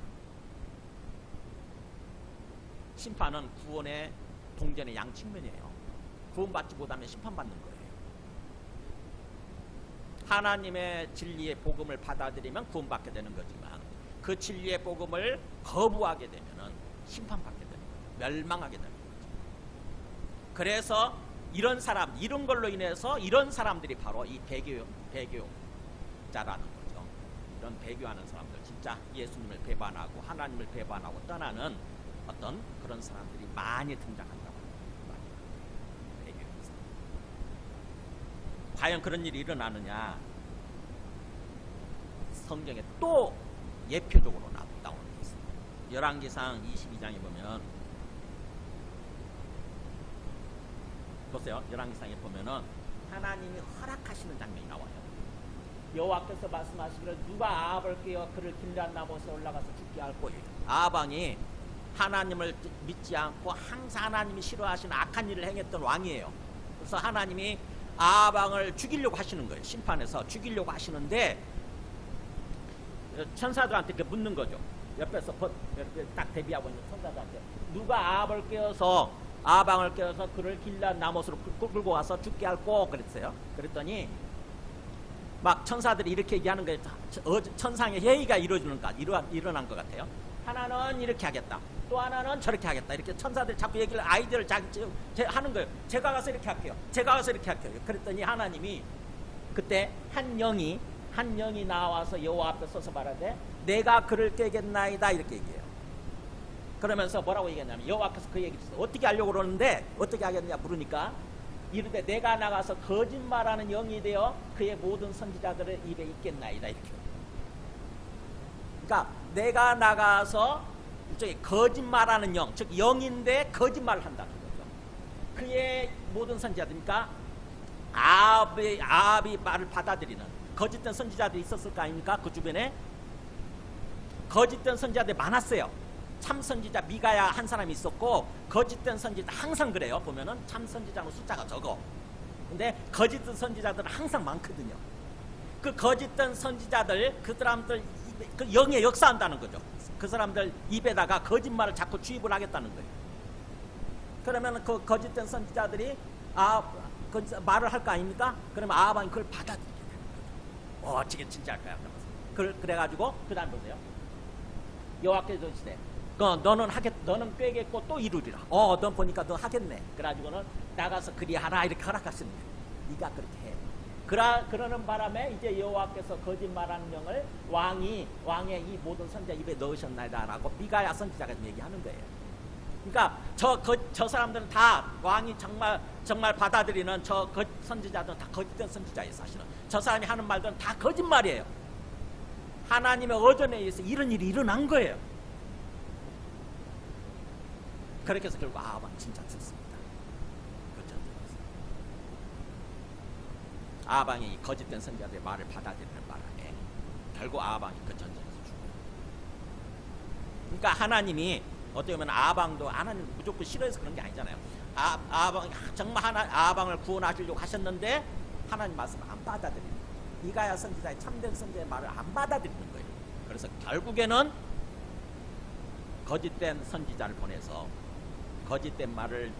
심판은 구원의 동전의 양측면이에요. 구원받지 못하면 심판받는 거예요. 하나님의 진리의 복음을 받아들이면 구원받게 되는 거지만 그 진리의 복음을 거부하게 되면 심판받게 되는 거예요. 멸망하게 되는 거죠. 그래서 이런 사람, 이런 걸로 인해서 이런 사람들이 바로 이 배교자라는 거죠. 이런 배교하는 사람들, 진짜 예수님을 배반하고 하나님을 배반하고 떠나는 어떤 그런 사람들이 많이 등장한다고 합니다. 배교에서. 과연 그런 일이 일어나느냐? 성경에 또 예표적으로 나오는 게 있습니다. 열왕기상 22장에 보면 보세요. 열왕기상에 보면은 하나님이 허락하시는 장면이 나와요. 여호와께서 말씀하시기를 누가 아합을 깨어 그를 길앗 나무에서 올라가서 죽게 할 거예요. 아합왕이 하나님을 믿지 않고 항상 하나님이 싫어하시는 악한 일을 행했던 왕이에요. 그래서 하나님이 아합왕을 죽이려고 하시는 거예요. 심판해서 죽이려고 하시는데 천사들한테 이렇게 묻는 거죠. 옆에서 이렇게 딱 대비하고 있는 천사들한테 누가 아합왕을 깨워서 그를 길앗 나못으로 끌고 와서 죽게 할꼬 그랬어요. 그랬더니 막 천사들이 이렇게 얘기하는 거예요. 천상의 회의가 일어난 것 같아요. 하나는 이렇게 하겠다, 또 하나는 저렇게 하겠다. 이렇게 천사들이 자꾸 아이디어를 하는 거예요. 제가 가서 이렇게 할게요. 제가 가서 이렇게 할게요. 그랬더니 하나님이 그때 한 영이 나와서 여호와 앞에 서서 말하되 내가 그를 깨겠나이다 이렇게 얘기해요. 그러면서 뭐라고 얘기했냐면 여호와께서 그 얘기를 했어요. 어떻게 하려고 그러는데 어떻게 하겠느냐 물으니까 이르되 내가 나가서 거짓말하는 영이 되어 그의 모든 선지자들의 입에 있겠나이다 이렇게. 그러니까 내가 나가서 일종의 거짓말하는 영, 즉 영인데 거짓말을 한다는 거죠. 그의 모든 선지자들이니까 아합이 말을 받아들이는 거짓된 선지자들이 있었을 거 아닙니까? 그 주변에 거짓된 선지자들이 많았어요. 참 선지자 미가야 한 사람이 있었고 거짓된 선지자 항상 그래요. 보면은 참 선지자는 숫자가 적어. 근데 거짓된 선지자들은 항상 많거든요. 그 거짓된 선지자들 그 사람들 그 영에 역사한다는 거죠. 그 사람들 입에다가 거짓말을 자꾸 주입을 하겠다는 거예요. 그러면 그 거짓된 선지자들이 말을 할 거 아닙니까? 그러면 아합왕이 그걸 받아들이게 되는 거죠. 어떻게 진짜 할까요? 그래가지고 그 다음 보세요. 여호와께서 이르시되 너는 꿰겠고 또 이루리라. 넌 보니까 너 하겠네. 그래가지고는 나가서 그리하라 이렇게 허락하시는 거예요. 네가 그렇게 해. 그러는 바람에 이제 여호와께서 거짓말하는 영을 왕의 이 모든 선지자 입에 넣으셨나이다라고 미가야 선지자가 얘기하는 거예요. 그러니까 저 사람들은 다 왕이 정말 받아들이는 선지자들은 다 거짓된 선지자예요. 사실은 저 사람이 하는 말들은 다 거짓말이에요. 하나님의 어전에 의해서 이런 일이 일어난 거예요. 그렇게 해서 결국 아합은 진짜 죽습니다. 아합왕이 거짓된 선지자들의 말을 받아들이는 바람에 결국 아합왕이 그 전쟁에서 죽어요. 그러니까 하나님이 어떻게 보면 아합왕도 하나님 무조건 싫어해서 그런 게 아니잖아요. 아합왕이 정말 아합왕을 구원하시려고 하셨는데 하나님 말씀을 안 받아들이는 거예요. 미가야 선지자의 참된 선지자의 말을 안 받아들이는 거예요. 그래서 결국에는 거짓된 선지자를 보내서 거짓된 말을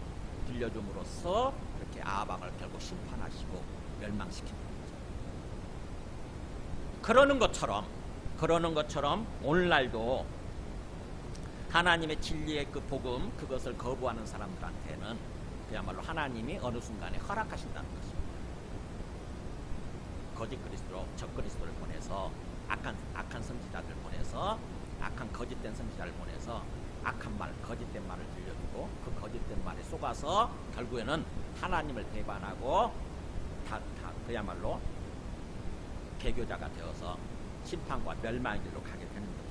들려줌으로써 그렇게 아방을 결국 심판하시고 멸망시키는 거죠. 그러는 것처럼 오늘날도 하나님의 진리의 그 복음, 그것을 거부하는 사람들한테는 그야말로 하나님이 어느 순간에 허락하신다는 것입니다. 거짓 그리스도, 적 그리스도를 보내서 악한 선지자들 보내서 악한 거짓된 선지자를 보내서 악한 말, 거짓된 말을 들려주고 그 거짓된 말에 속아서 결국에는 하나님을 배반하고 그야말로 개교자가 되어서 심판과 멸망의 길로 가게 되는 거죠.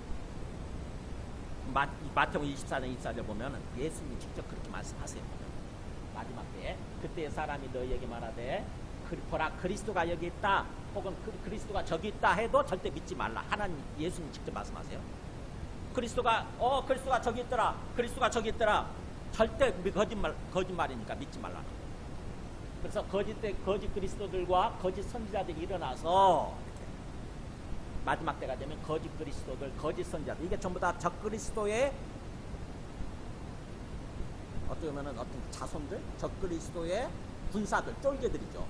마태복음 24장 24절 보면 예수님이 직접 그렇게 말씀하세요. 마지막 때에 그때 사람이 너희에게 말하되 보라 그리스도가 여기 있다 혹은 그리스도가 저기 있다 해도 절대 믿지 말라. 하나님 예수님 직접 말씀하세요. 그리스도가 저기 있더라. 그리스도가 저기 있더라. 절대 거짓말이니까 믿지 말라. 그래서 거짓 그리스도들과 거짓 선지자들이 일어나서 마지막 때가 되면 거짓 그리스도들, 거짓 선지자들 이게 전부 다 적 그리스도의 어떻게 보면 어떤 자손들, 적 그리스도의 군사들, 쫄개들이죠.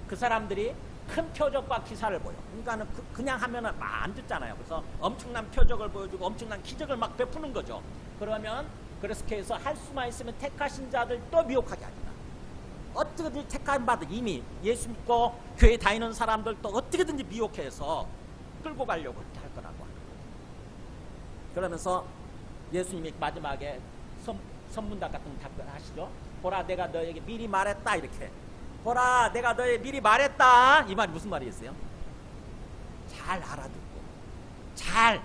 그 사람들이 큰 표적과 기사를 보여. 그러니까는 그냥 하면은 안 듣잖아요. 그래서 엄청난 표적을 보여주고 엄청난 기적을 막 베푸는 거죠. 그래서 해서 할 수만 있으면 택하신 자들 또 미혹하게 하니까. 어떻게든지 택한 받은 이미 예수 믿고 교회 다니는 사람들도 어떻게든지 미혹해서 끌고 가려고 할 거라고 하는 거예요. 그러면서 예수님이 마지막에 선문답 같은 답변 하시죠. 보라 내가 너에게 미리 말했다 이렇게. 보라 내가 너에게 미리 말했다. 이 말이 무슨 말이겠어요? 잘 알아듣고 잘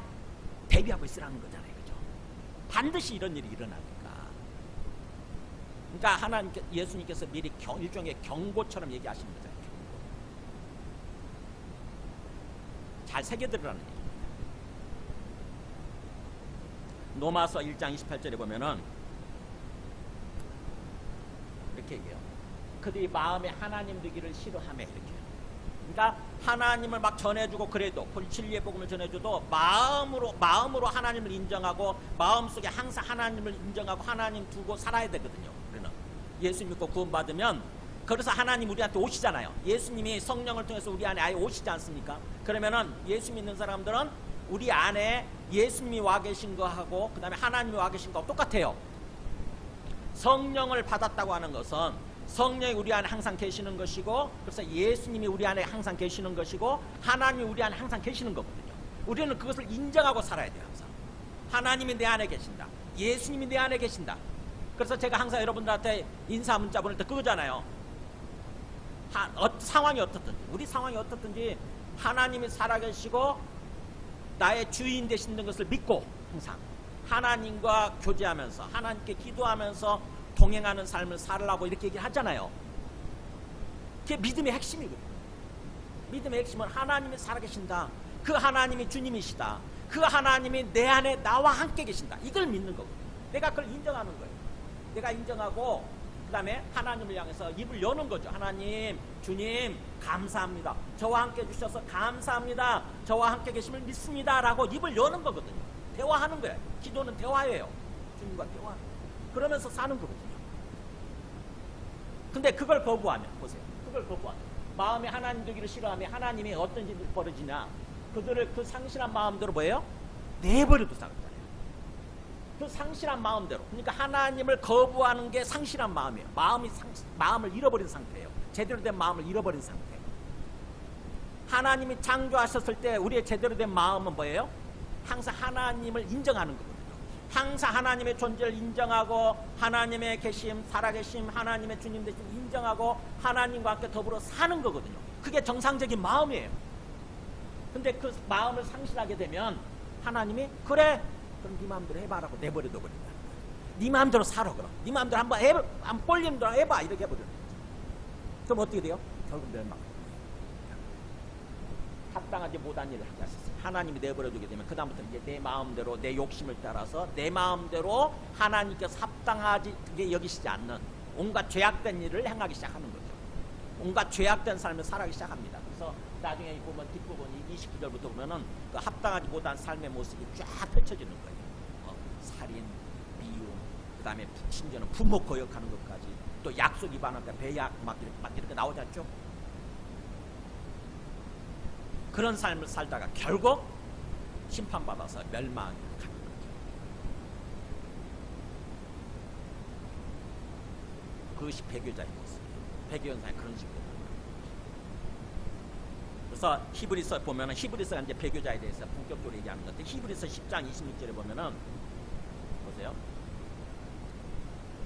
대비하고 있으라는 거잖아요. 그죠? 반드시 이런 일이 일어나니까. 그러니까 예수님께서 미리 일종의 경고처럼 얘기하시는 거잖아요. 잘 새겨들으라는 얘기입니다. 로마서 1장 28절에 보면은 이렇게 얘기해요. 그들이 마음에 하나님 되기를 싫어하며 이렇게. 그러니까 하나님을 막 전해주고 그래도 진리의 복음을 전해줘도 마음으로 하나님을 인정하고 마음속에 항상 하나님을 인정하고 하나님 두고 살아야 되거든요. 우리는 예수 믿고 구원받으면 그래서 하나님 우리한테 오시잖아요. 예수님이 성령을 통해서 우리 안에 아예 오시지 않습니까? 그러면은 예수 믿는 사람들은 우리 안에 예수님이 와 계신 거하고 그 다음에 하나님이 와 계신 거하고 똑같아요. 성령을 받았다고 하는 것은 성령이 우리 안에 항상 계시는 것이고 그래서 예수님이 우리 안에 항상 계시는 것이고 하나님이 우리 안에 항상 계시는 거거든요. 우리는 그것을 인정하고 살아야 돼요. 항상 하나님이 내 안에 계신다. 예수님이 내 안에 계신다. 그래서 제가 항상 여러분들한테 인사 문자 보낼 때 그거잖아요. 상황이 어떻든지 우리 상황이 어떻든지 하나님이 살아계시고 나의 주인 되시는 것을 믿고 항상 하나님과 교제하면서 하나님께 기도하면서 동행하는 삶을 살으라고 이렇게 얘기를 하잖아요. 그게 믿음의 핵심이거든요. 믿음의 핵심은 하나님이 살아계신다. 그 하나님이 주님이시다. 그 하나님이 내 안에 나와 함께 계신다. 이걸 믿는 거거든요. 내가 그걸 인정하는 거예요. 내가 인정하고 그 다음에 하나님을 향해서 입을 여는 거죠. 하나님, 주님 감사합니다. 저와 함께 해주셔서 감사합니다. 저와 함께 계심을 믿습니다. 라고 입을 여는 거거든요. 대화하는 거예요. 기도는 대화예요. 주님과 대화. 그러면서 사는 거거든요. 근데 그걸 거부하면 보세요. 그걸 거부하면 마음에 하나님 되기를 싫어하며 하나님이 어떤 일이 벌어지냐. 그들을 그 상실한 마음대로 뭐예요? 내버려도 살았잖아요. 그 상실한 마음대로. 그러니까 하나님을 거부하는 게 상실한 마음이에요. 마음을 잃어버린 상태예요. 제대로 된 마음을 잃어버린 상태. 하나님이 창조하셨을 때 우리의 제대로 된 마음은 뭐예요? 항상 하나님을 인정하는 거거든요. 항상 하나님의 존재를 인정하고 하나님의 계심, 살아계심, 하나님의 주님 되심 인정하고 하나님과 함께 더불어 사는 거거든요. 그게 정상적인 마음이에요. 근데 그 마음을 상실하게 되면 하나님이 그래 그럼 네 마음대로 해봐라고 내버려둬 버린다. 네 마음대로 살아 그럼. 네 마음대로 한번 꼴림대로 해봐 이렇게 해버려. 그럼 어떻게 돼요? 결국 멸망. 합당하지 못한 일을 하게 하셨어요. 하나님이 내버려두게 되면 그 다음부터 이제 내 마음대로 내 욕심을 따라서 내 마음대로 하나님께서 합당하게 여기시지 않는 온갖 죄악된 일을 행하기 시작하는 거죠. 온갖 죄악된 삶을 살아가기 시작합니다. 그래서 나중에 보면 뒷부분 29절부터 보면은 그 합당하지 못한 삶의 모습이 쫙 펼쳐지는 거예요. 살인, 그 다음에 심지어는 부모 거역하는 것까지, 또 약속 위반한다, 배약 막 이렇게 나오지 않죠? 그런 삶을 살다가 결국 심판받아서 멸망을 가는 거죠. 그것이 배교자의 모습이에요. 배교연사는 그런 식으로. 그래서 히브리서 보면은, 히브리서가 이제 배교자에 대해서 본격적으로 얘기하는 것 같아요. 히브리서 10장 26절에 보면은, 보세요.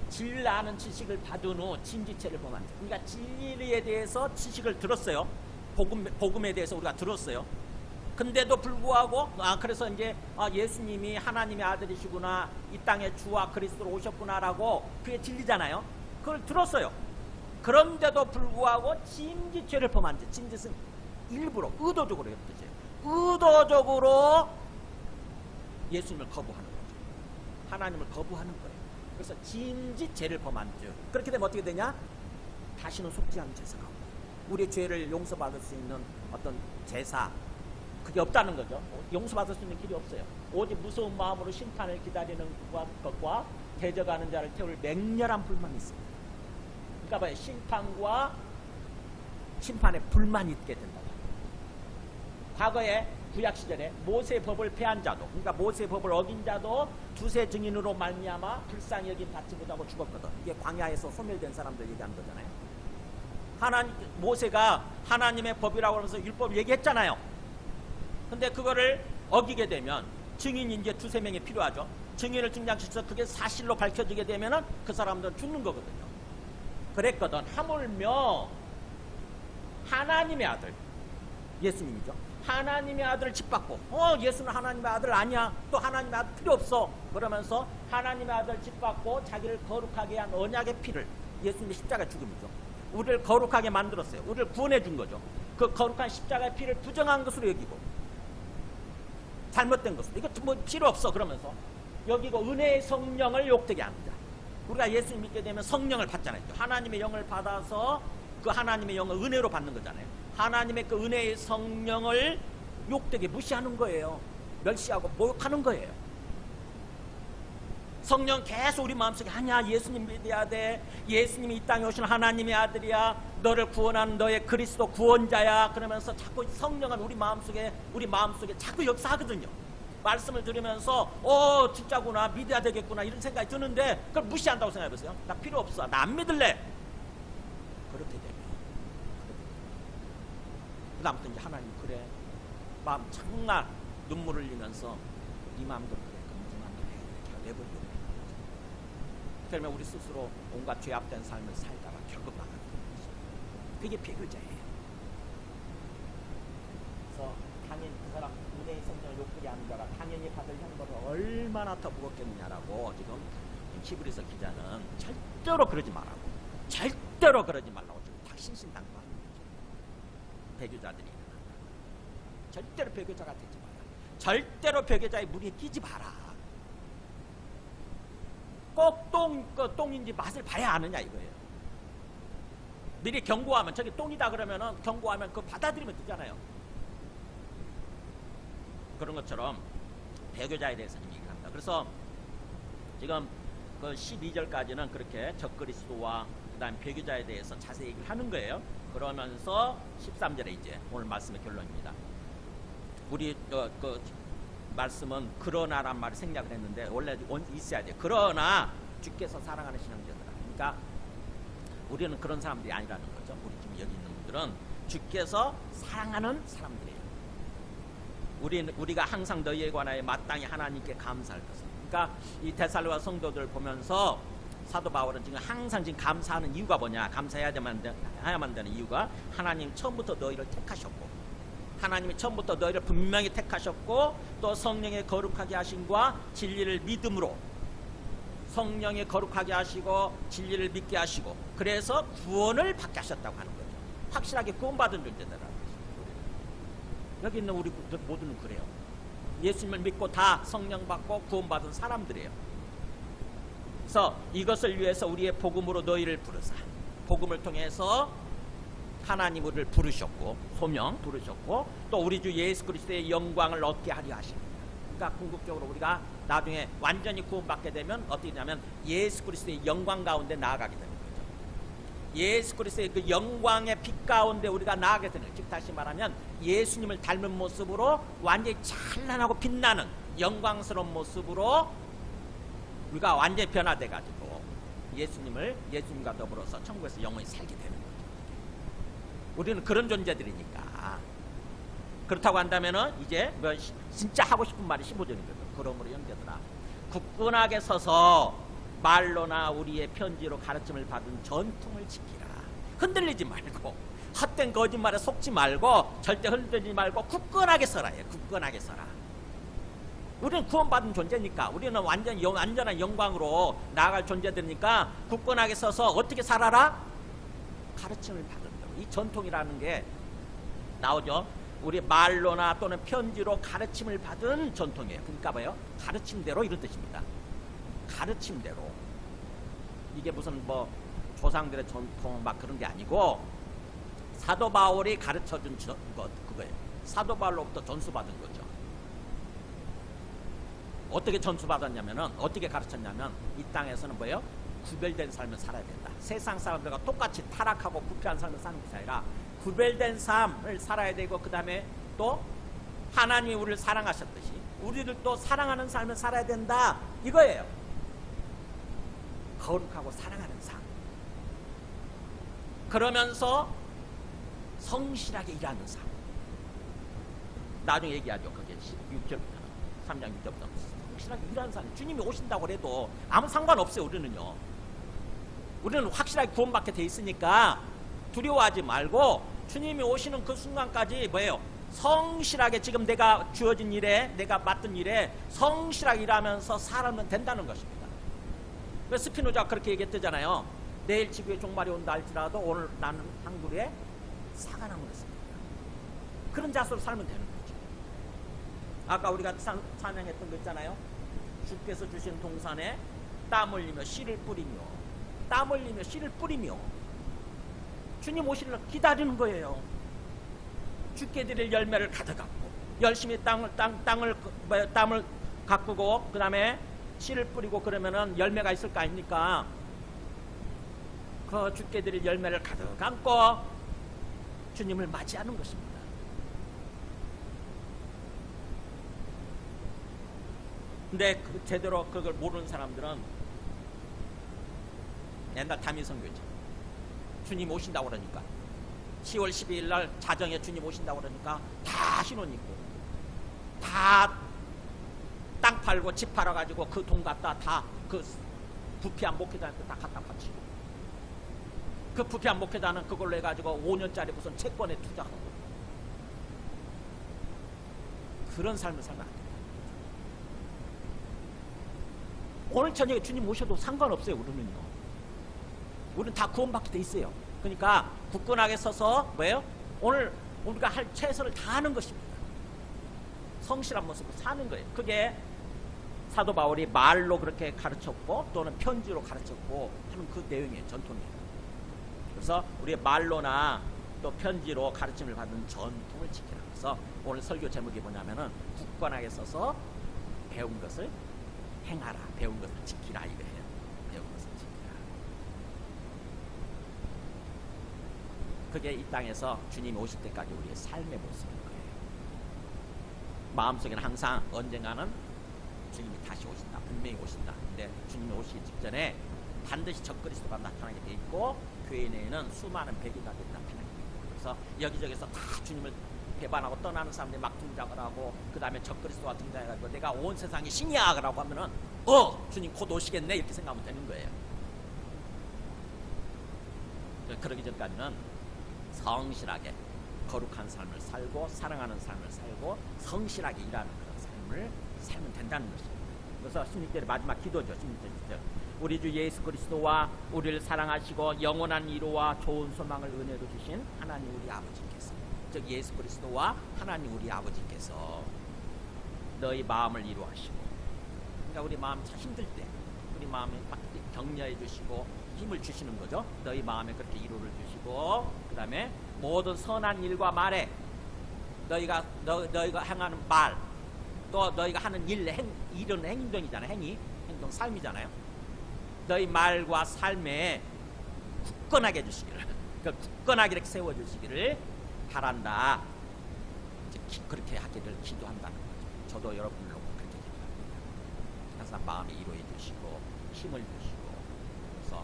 진리를 아는 지식을 받은 후 진지체를 범한다. 그러니까 진리에 대해서 지식을 들었어요. 복음에 대해서 우리가 들었어요. 근데도 불구하고, 그래서 이제, 예수님이 하나님의 아들이시구나, 이 땅에 주와 그리스도로 오셨구나라고, 그게 진리잖아요. 그걸 들었어요. 그런데도 불구하고 진지죄를 범한 죄. 진짓은 일부러, 의도적으로 했듯이, 의도적으로 예수님을 거부하는 거죠. 하나님을 거부하는 거예요. 그래서 진지죄를 범한 죄. 그렇게 되면 어떻게 되냐? 다시는 속지 않는 제사가 없고, 우리의 죄를 용서받을 수 있는 어떤 제사, 그게 없다는 거죠. 용서받을 수 있는 길이 없어요. 오직 무서운 마음으로 심판을 기다리는 것과 대적하는 자를 태울 맹렬한 불만이 있습니다. 그러니까 봐요. 심판에 불만이 있게 된다. 과거에 구약시절에 모세의 법을 폐한 자도, 그러니까 모세의 법을 어긴 자도 두세 증인으로 말미암아 불쌍히 여긴 받지 못하고 죽었거든. 이게 광야에서 소멸된 사람들 얘기하는 거잖아요. 모세가 하나님의 법이라고 하면서 율법을 얘기했잖아요. 근데 그거를 어기게 되면 증인이 이제 두세 명이 필요하죠. 증인을 등장시켜서 그게 사실로 밝혀지게 되면은 그 사람들은 죽는 거거든요. 그랬거든. 하물며 하나님의 아들, 예수님이죠. 하나님의 아들을 짓밟고, 예수는 하나님의 아들 아니야, 또 하나님의 아들 필요 없어, 그러면서 하나님의 아들 짓밟고 자기를 거룩하게 한 언약의 피를, 예수님의 십자가 죽음이죠, 우리를 거룩하게 만들었어요. 우리를 구원해 준 거죠. 그 거룩한 십자가의 피를 부정한 것으로 여기고, 잘못된 것으로, 이거 뭐 필요 없어 그러면서 여기고, 은혜의 성령을 욕되게 합니다. 우리가 예수님 믿게 되면 성령을 받잖아요. 하나님의 영을 받아서 그 하나님의 영을 은혜로 받는 거잖아요. 하나님의 그 은혜의 성령을 욕되게 무시하는 거예요. 멸시하고 모욕하는 거예요. 성령 계속 우리 마음속에, 아니야, 예수님 믿어야 돼, 예수님이 이 땅에 오신 하나님의 아들이야, 너를 구원하는 너의 그리스도 구원자야, 그러면서 자꾸 성령은 우리 마음속에 자꾸 역사하거든요. 말씀을 들으면서 진짜구나, 믿어야 되겠구나, 이런 생각이 드는데 그걸 무시한다고 생각해보세요. 나 필요 없어, 나 안 믿을래. 그렇게 되면 그 다음부터 이제 하나님, 그래, 마음 정말 눈물을 흘리면서 네 마음도 그래, 네 마음도 그래, 이렇게 내버리고, 그러면 우리 스스로 온갖 죄악된 삶을 살다가 결국 망하는 거죠. 그게 배교자예요. 그래서 당연히 그 사람, 은혜의 성령을 욕되게 하는 자가 당연히 받을 형벌을 얼마나 더 무겁겠느냐라고 지금 히브리서 기자는 절대로 그러지 말라고, 절대로 그러지 말라고 지금 탁신신당부하는 거죠. 배교자들이 절대로 배교자가 되지 마라. 절대로 배교자의 무리에 끼지 마라. 꼭 똥인지 맛을 봐야 아느냐 이거예요. 미리 경고하면, 저기 똥이다 그러면은 경고하면 그거 받아들이면 되잖아요. 그런 것처럼 배교자에 대해서 좀 얘기를 합니다. 그래서 지금 그 12절까지는 그렇게 적그리스도와 그 다음 배교자에 대해서 자세히 얘기를 하는 거예요. 그러면서 13절에 이제 오늘 말씀의 결론입니다. 우리 그 말씀은 그러나란 말을 생략을 했는데 원래 있어야 돼요. 그러나 주께서 사랑하는 신앙자들아. 그러니까 우리는 그런 사람들이 아니라는 거죠. 우리 지금 여기 있는 분들은 주께서 사랑하는 사람들이에요. 우리가 항상 너희에 관하여 마땅히 하나님께 감사할 것은. 그러니까 이 데살로가 성도들 보면서 사도 바울은 지금 항상 지금 감사하는 이유가 뭐냐, 감사해야만 되는 이유가, 하나님 처음부터 너희를 택하셨고, 하나님이 처음부터 너희를 분명히 택하셨고, 또 성령의 거룩하게 하심과 진리를 믿음으로 성령의 거룩하게 하시고 진리를 믿게 하시고, 그래서 구원을 받게 하셨다고 하는 거죠. 확실하게 구원받은 존재들이라는 거죠. 여기 있는 우리 모두는 그래요. 예수님을 믿고 다 성령 받고 구원받은 사람들이에요. 그래서 이것을 위해서 우리의 복음으로 너희를 부르사, 복음을 통해서 하나님 우리를 부르셨고, 소명 부르셨고, 또 우리 주 예수 그리스도의 영광을 얻게 하려 하십니다. 그러니까 궁극적으로 우리가 나중에 완전히 구원받게 되면 어떻게 되냐면 예수 그리스도의 영광 가운데 나아가게 되는 거죠. 예수 그리스도의 그 영광의 빛 가운데 우리가 나아가게 되는 거죠. 즉 다시 말하면 예수님을 닮은 모습으로 완전히 찬란하고 빛나는 영광스러운 모습으로 우리가 완전히 변화돼 가지고 예수님과 더불어서 천국에서 영원히 살게 되는 거죠. 우리는 그런 존재들이니까. 그렇다고 한다면은 이제 뭐 진짜 하고 싶은 말이 15절이거든요. 그러므로 형제들아 굳건하게 서서 말로나 우리의 편지로 가르침을 받은 전통을 지키라. 흔들리지 말고 헛된 거짓말에 속지 말고 절대 흔들리지 말고 굳건하게 서라. 굳건하게 서라. 우리는 구원받은 존재니까 우리는 완전한 영광으로 나아갈 존재들이니까 굳건하게 서서 어떻게 살아라? 가르침을 받은 대로. 이 전통이라는 게 나오죠. 우리 말로나 또는 편지로 가르침을 받은 전통이에요. 그러니까 뭐예요? 가르침대로 이런 뜻입니다. 가르침대로. 이게 무슨 뭐 조상들의 전통 막 그런 게 아니고 사도 바울이 가르쳐준 그거예요. 사도 바울로부터 전수받은 거죠. 어떻게 전수받았냐면은 어떻게 가르쳤냐면 이 땅에서는 뭐예요? 구별된 삶을 살아야 된다. 세상 사람들과 똑같이 타락하고 부패한 삶을 사는 것이 아니라 구별된 삶을 살아야 되고 그 다음에 또 하나님이 우리를 사랑하셨듯이 우리를 또 사랑하는 삶을 살아야 된다. 이거예요. 거룩하고 사랑하는 삶. 그러면서 성실하게 일하는 삶. 나중에 얘기하죠. 그게 6절부터 3장 6절부터 성실하게 일하는 삶. 주님이 오신다고 해도 아무 상관없어요. 우리는요. 우리는 확실하게 구원받게 돼 있으니까 두려워하지 말고 주님이 오시는 그 순간까지 뭐예요? 성실하게 지금 내가 주어진 일에 내가 맡은 일에 성실하게 일하면서 살면 된다는 것입니다. 그래서 스피노자가 그렇게 얘기했잖아요. 내일 지구에 종말이 온다 할지라도 오늘 나는 항구리에 사과나무를 씁니다. 그런 자세로 살면 되는 거죠. 아까 우리가 찬양했던 거 있잖아요. 주께서 주신 동산에 땀 흘리며 씨를 뿌리며 땀 흘리며 씨를 뿌리며 주님 오시려 기다리는 거예요. 주께 드릴 열매를 가져갖고 열심히 땀을 가꾸고 그 다음에 씨를 뿌리고 그러면은 열매가 있을 거 아닙니까? 그 주께 드릴 열매를 가져갖고 주님을 맞이하는 것입니다. 근데 제대로 그걸 모르는 사람들은 옛날 담임 선교지. 주님 오신다고 그러니까 10월 12일 날 자정에 주님 오신다고 그러니까 다 신혼 입고 다 땅 팔고 집 팔아가지고 그 돈 갖다 다 그 부패한 목회자한테 다 갖다 바치고 그 부패한 목회자는 그걸로 해가지고 5년짜리 무슨 채권에 투자하고 그런 삶을 살면 안 됩니다. 오늘 저녁에 주님 오셔도 상관없어요. 우리는요. 우리는 다 구원받게 돼 있어요. 그러니까 굳건하게 서서 뭐예요? 오늘 우리가 할 최선을 다하는 것입니다. 성실한 모습으로 사는 거예요. 그게 사도 바울이 말로 그렇게 가르쳤고 또는 편지로 가르쳤고 하는 그 내용이에요. 전통이에요. 그래서 우리의 말로나 또 편지로 가르침을 받은 전통을 지키라. 그래서 오늘 설교 제목이 뭐냐면은 굳건하게 서서 배운 것을 행하라. 배운 것을 지키라 이거예요. 배운 것을 지키라. 그게 이 땅에서 주님이 오실 때까지 우리의 삶의 모습인 거예요. 마음속에는 항상 언젠가는 주님이 다시 오신다. 분명히 오신다. 근데 주님이 오시기 직전에 반드시 적그리스도가 나타나게 돼 있고 교회 내에는 수많은 배교자들이 나타나게 돼 있고 그래서 여기저기서 다 주님을 배반하고 떠나는 사람들이 막 등장을 하고 그 다음에 적그리스도가 등장해가지고 내가 온 세상이 신이야 라고 하면은 주님 곧 오시겠네 이렇게 생각하면 되는 거예요. 그러기 전까지는 성실하게 거룩한 삶을 살고 사랑하는 삶을 살고 성실하게 일하는 그런 삶을 살면 된다는 것입니다. 그래서 16절의 마지막 기도죠. 16절 우리 주 예수 그리스도와 우리를 사랑하시고 영원한 위로와 좋은 소망을 은혜로 주신 하나님 우리 아버지께서 즉 예수 그리스도와 하나님 우리 아버지께서 너희 마음을 위로하시고 그러니까 우리 마음 참 힘들 때 우리 마음에 격려해 주시고 힘을 주시는 거죠. 너희 마음에 그렇게 위로를 주시고 그 다음에 모든 선한 일과 말에 너희가 행하는 말 또 너희가 하는 일은 행동이잖아요. 행동, 삶이잖아요. 너희 말과 삶에 굳건하게 해주시기를, 그러니까 굳건하게 이렇게 세워주시기를 바란다. 이제 그렇게 하기를 기도한다는 거죠. 저도 여러분을 놓고 그렇게 기도합니다. 항상 마음에 이루어 주시고 힘을 주시고, 그래서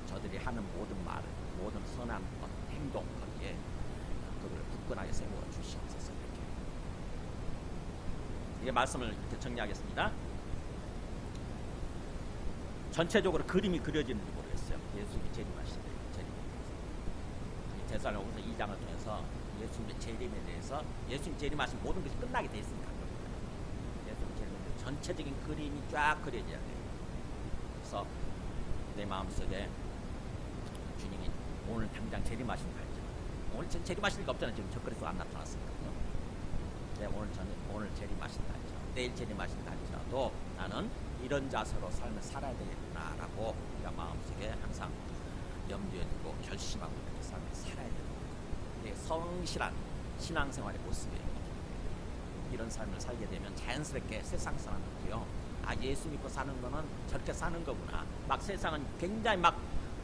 저들이 하는 모든 말, 모든 선한 것, 행동 거기에 그걸 굳건하게 세워 주시옵소서. 이게 말씀을 이렇게 정리하겠습니다. 전체적으로 그림이 그려지는지 모르겠어요. 예수님이 재림하실 때, 데살로니가서 2장을 통해서 예수님의 재림에 대해서, 예수님 재림하신 모든 것이 끝나게 돼 있으니까 예수님 재림에 대해서 전체적인 그림이 쫙 그려져야 돼요. 그래서 내 마음속에 주님이 오늘 당장 재림하신 거 알죠? 오늘 재림하실 리가 없잖아요. 지금 적그리스도 안 나타났으니까. 네, 오늘 재림하신다 할지라도, 내일 재림하신다 할지라도 나는 이런 자세로 삶을 살아야 되겠구나라고 우리가 마음속에 항상 염두에 두고 결심하고 이렇게 삶을 살아야 되는 거죠. 이게 성실한 신앙생활의 모습이에요. 이런 삶을 살게 되면 자연스럽게 세상 사람들도요, 아, 예수 믿고 사는 거는 저렇게 사는 거구나. 막 세상은 굉장히 막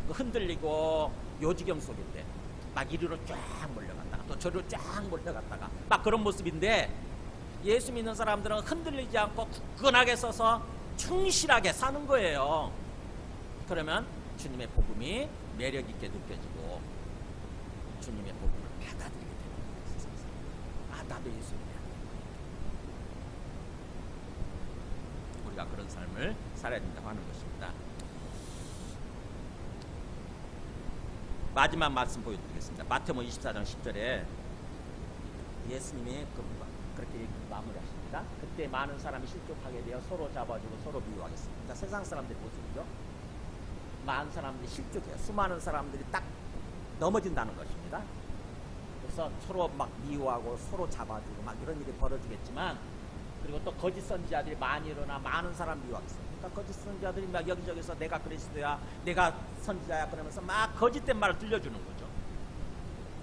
흔들리고 요지경 속인데 막 이리로 쫙 몰려갔다가 또 저리로 쫙 몰려갔다가 막 그런 모습인데, 예수 믿는 사람들은 흔들리지 않고 굳건하게 서서 충실하게 사는 거예요. 그러면 주님의 복음이 매력 있게 느껴지고 주님의 복음을 받아들이게 되는 거예요. 아, 나도 예수 믿어야 돼. 우리가 그런 삶을 살아야 된다고 하는 것입니다. 마지막 말씀 보여드리겠습니다. 마태복음 24장 10절에 예수님이 그렇게 마무리하십니다. 그때 많은 사람이 실족하게 되어 서로 잡아주고 서로 미워하겠습니다. 세상 사람들의 모습이죠. 많은 사람들이 실족해요. 수많은 사람들이 딱 넘어진다는 것입니다. 그래서 서로 막 미워하고 서로 잡아주고 막 이런 일이 벌어지겠지만, 그리고 또 거짓 선지자들이 많이 일어나 많은 사람 미워하겠습니다. 그러니까 거짓 선지자들이 막 여기저기서 내가 그리스도야, 내가 선지자야 그러면서 막 거짓된 말을 들려주는 거죠.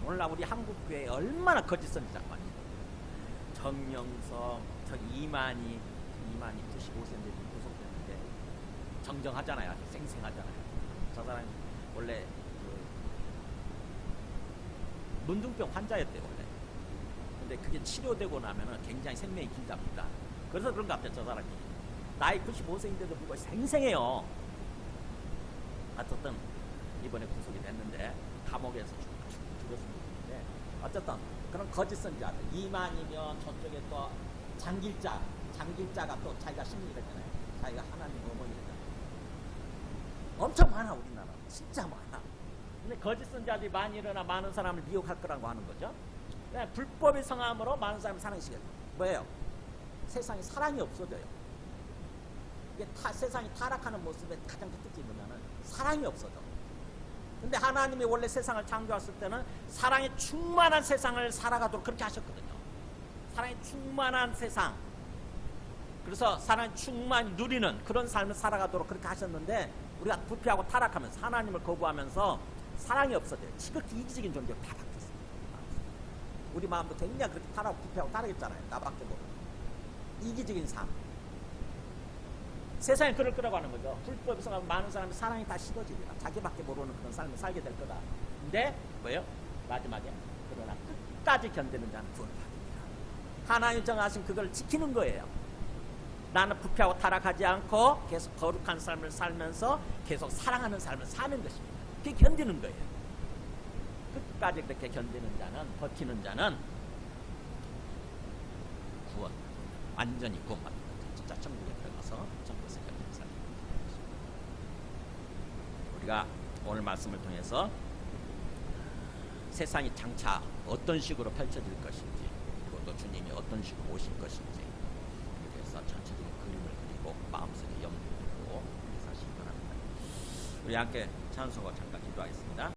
오늘날 우리 한국 교회에 얼마나 거짓 선지자가 많이 있어요. 정영석, 저 이만희 95세인데 구속됐는데 정정하잖아요. 아주 생생하잖아요. 저 사람이 원래 문둥병 환자였대요, 원래. 근데 그게 치료되고 나면은 굉장히 생명이 길답니다. 그래서 그런 것 같아요, 저 사람이. 나이 95세인데도 불구하고 생생해요. 어쨌든 이번에 구속이 됐는데 감옥에서 죽었으면 좋겠는데, 어쨌든 그런 거짓 선지자들, 이만이면 저쪽에 또 장길자가 또 자기가 신이랬잖아요. 자기가 하나님 어머니랬잖아요. 엄청 많아, 우리나라. 진짜 많아. 근데 거짓 선지자들이 많이 일어나 많은 사람을 미혹할 거라고 하는 거죠. 불법의 성함으로 많은 사람을 사는 시간. 뭐예요? 세상에 사랑이 없어져요. 이게 세상이 타락하는 모습의 가장 큰 특징이 뭐냐면 사랑이 없어져. 근데 하나님이 원래 세상을 창조했을 때는 사랑이 충만한 세상을 살아가도록 그렇게 하셨거든요. 사랑이 충만한 세상. 그래서 사랑이 충만히 누리는 그런 삶을 살아가도록 그렇게 하셨는데, 우리가 부패하고 타락하면서 하나님을 거부하면서 사랑이 없어져요. 지극히 이기적인 존재로 다 바뀌었어요. 우리 마음도 굉장히 그렇게 부패하고 타락했잖아요. 나밖에 모르는 이기적인 삶. 세상에 그럴 거라고 하는 거죠. 불법에서 많은 사람이 사랑이 다 식어지리라. 자기밖에 모르는 그런 삶을 살게 될 거다. 근데 뭐예요? 마지막에 그러나 끝까지 견디는 자는 구원을 받습니다. 하나님 정하신 그걸 지키는 거예요. 나는 부패하고 타락하지 않고 계속 거룩한 삶을 살면서 계속 사랑하는 삶을 사는 것입니다. 그게 견디는 거예요. 끝까지 그렇게 견디는 자는, 버티는 자는 구원, 완전히 구원받는 거죠. 진짜 천국에 들어가서 천국에서 견디는 삶을 사는 것입니다. 우리가 오늘 말씀을 통해서 세상이 장차 어떤 식으로 펼쳐질 것인지, 그리고 또 주님이 어떤 식으로 오실 것인지, 그래서 전체적인 그림을 그리고 마음속에 염두에 두고 사시기 바랍니다. 우리 함께 찬송과 잠깐 기도하겠습니다.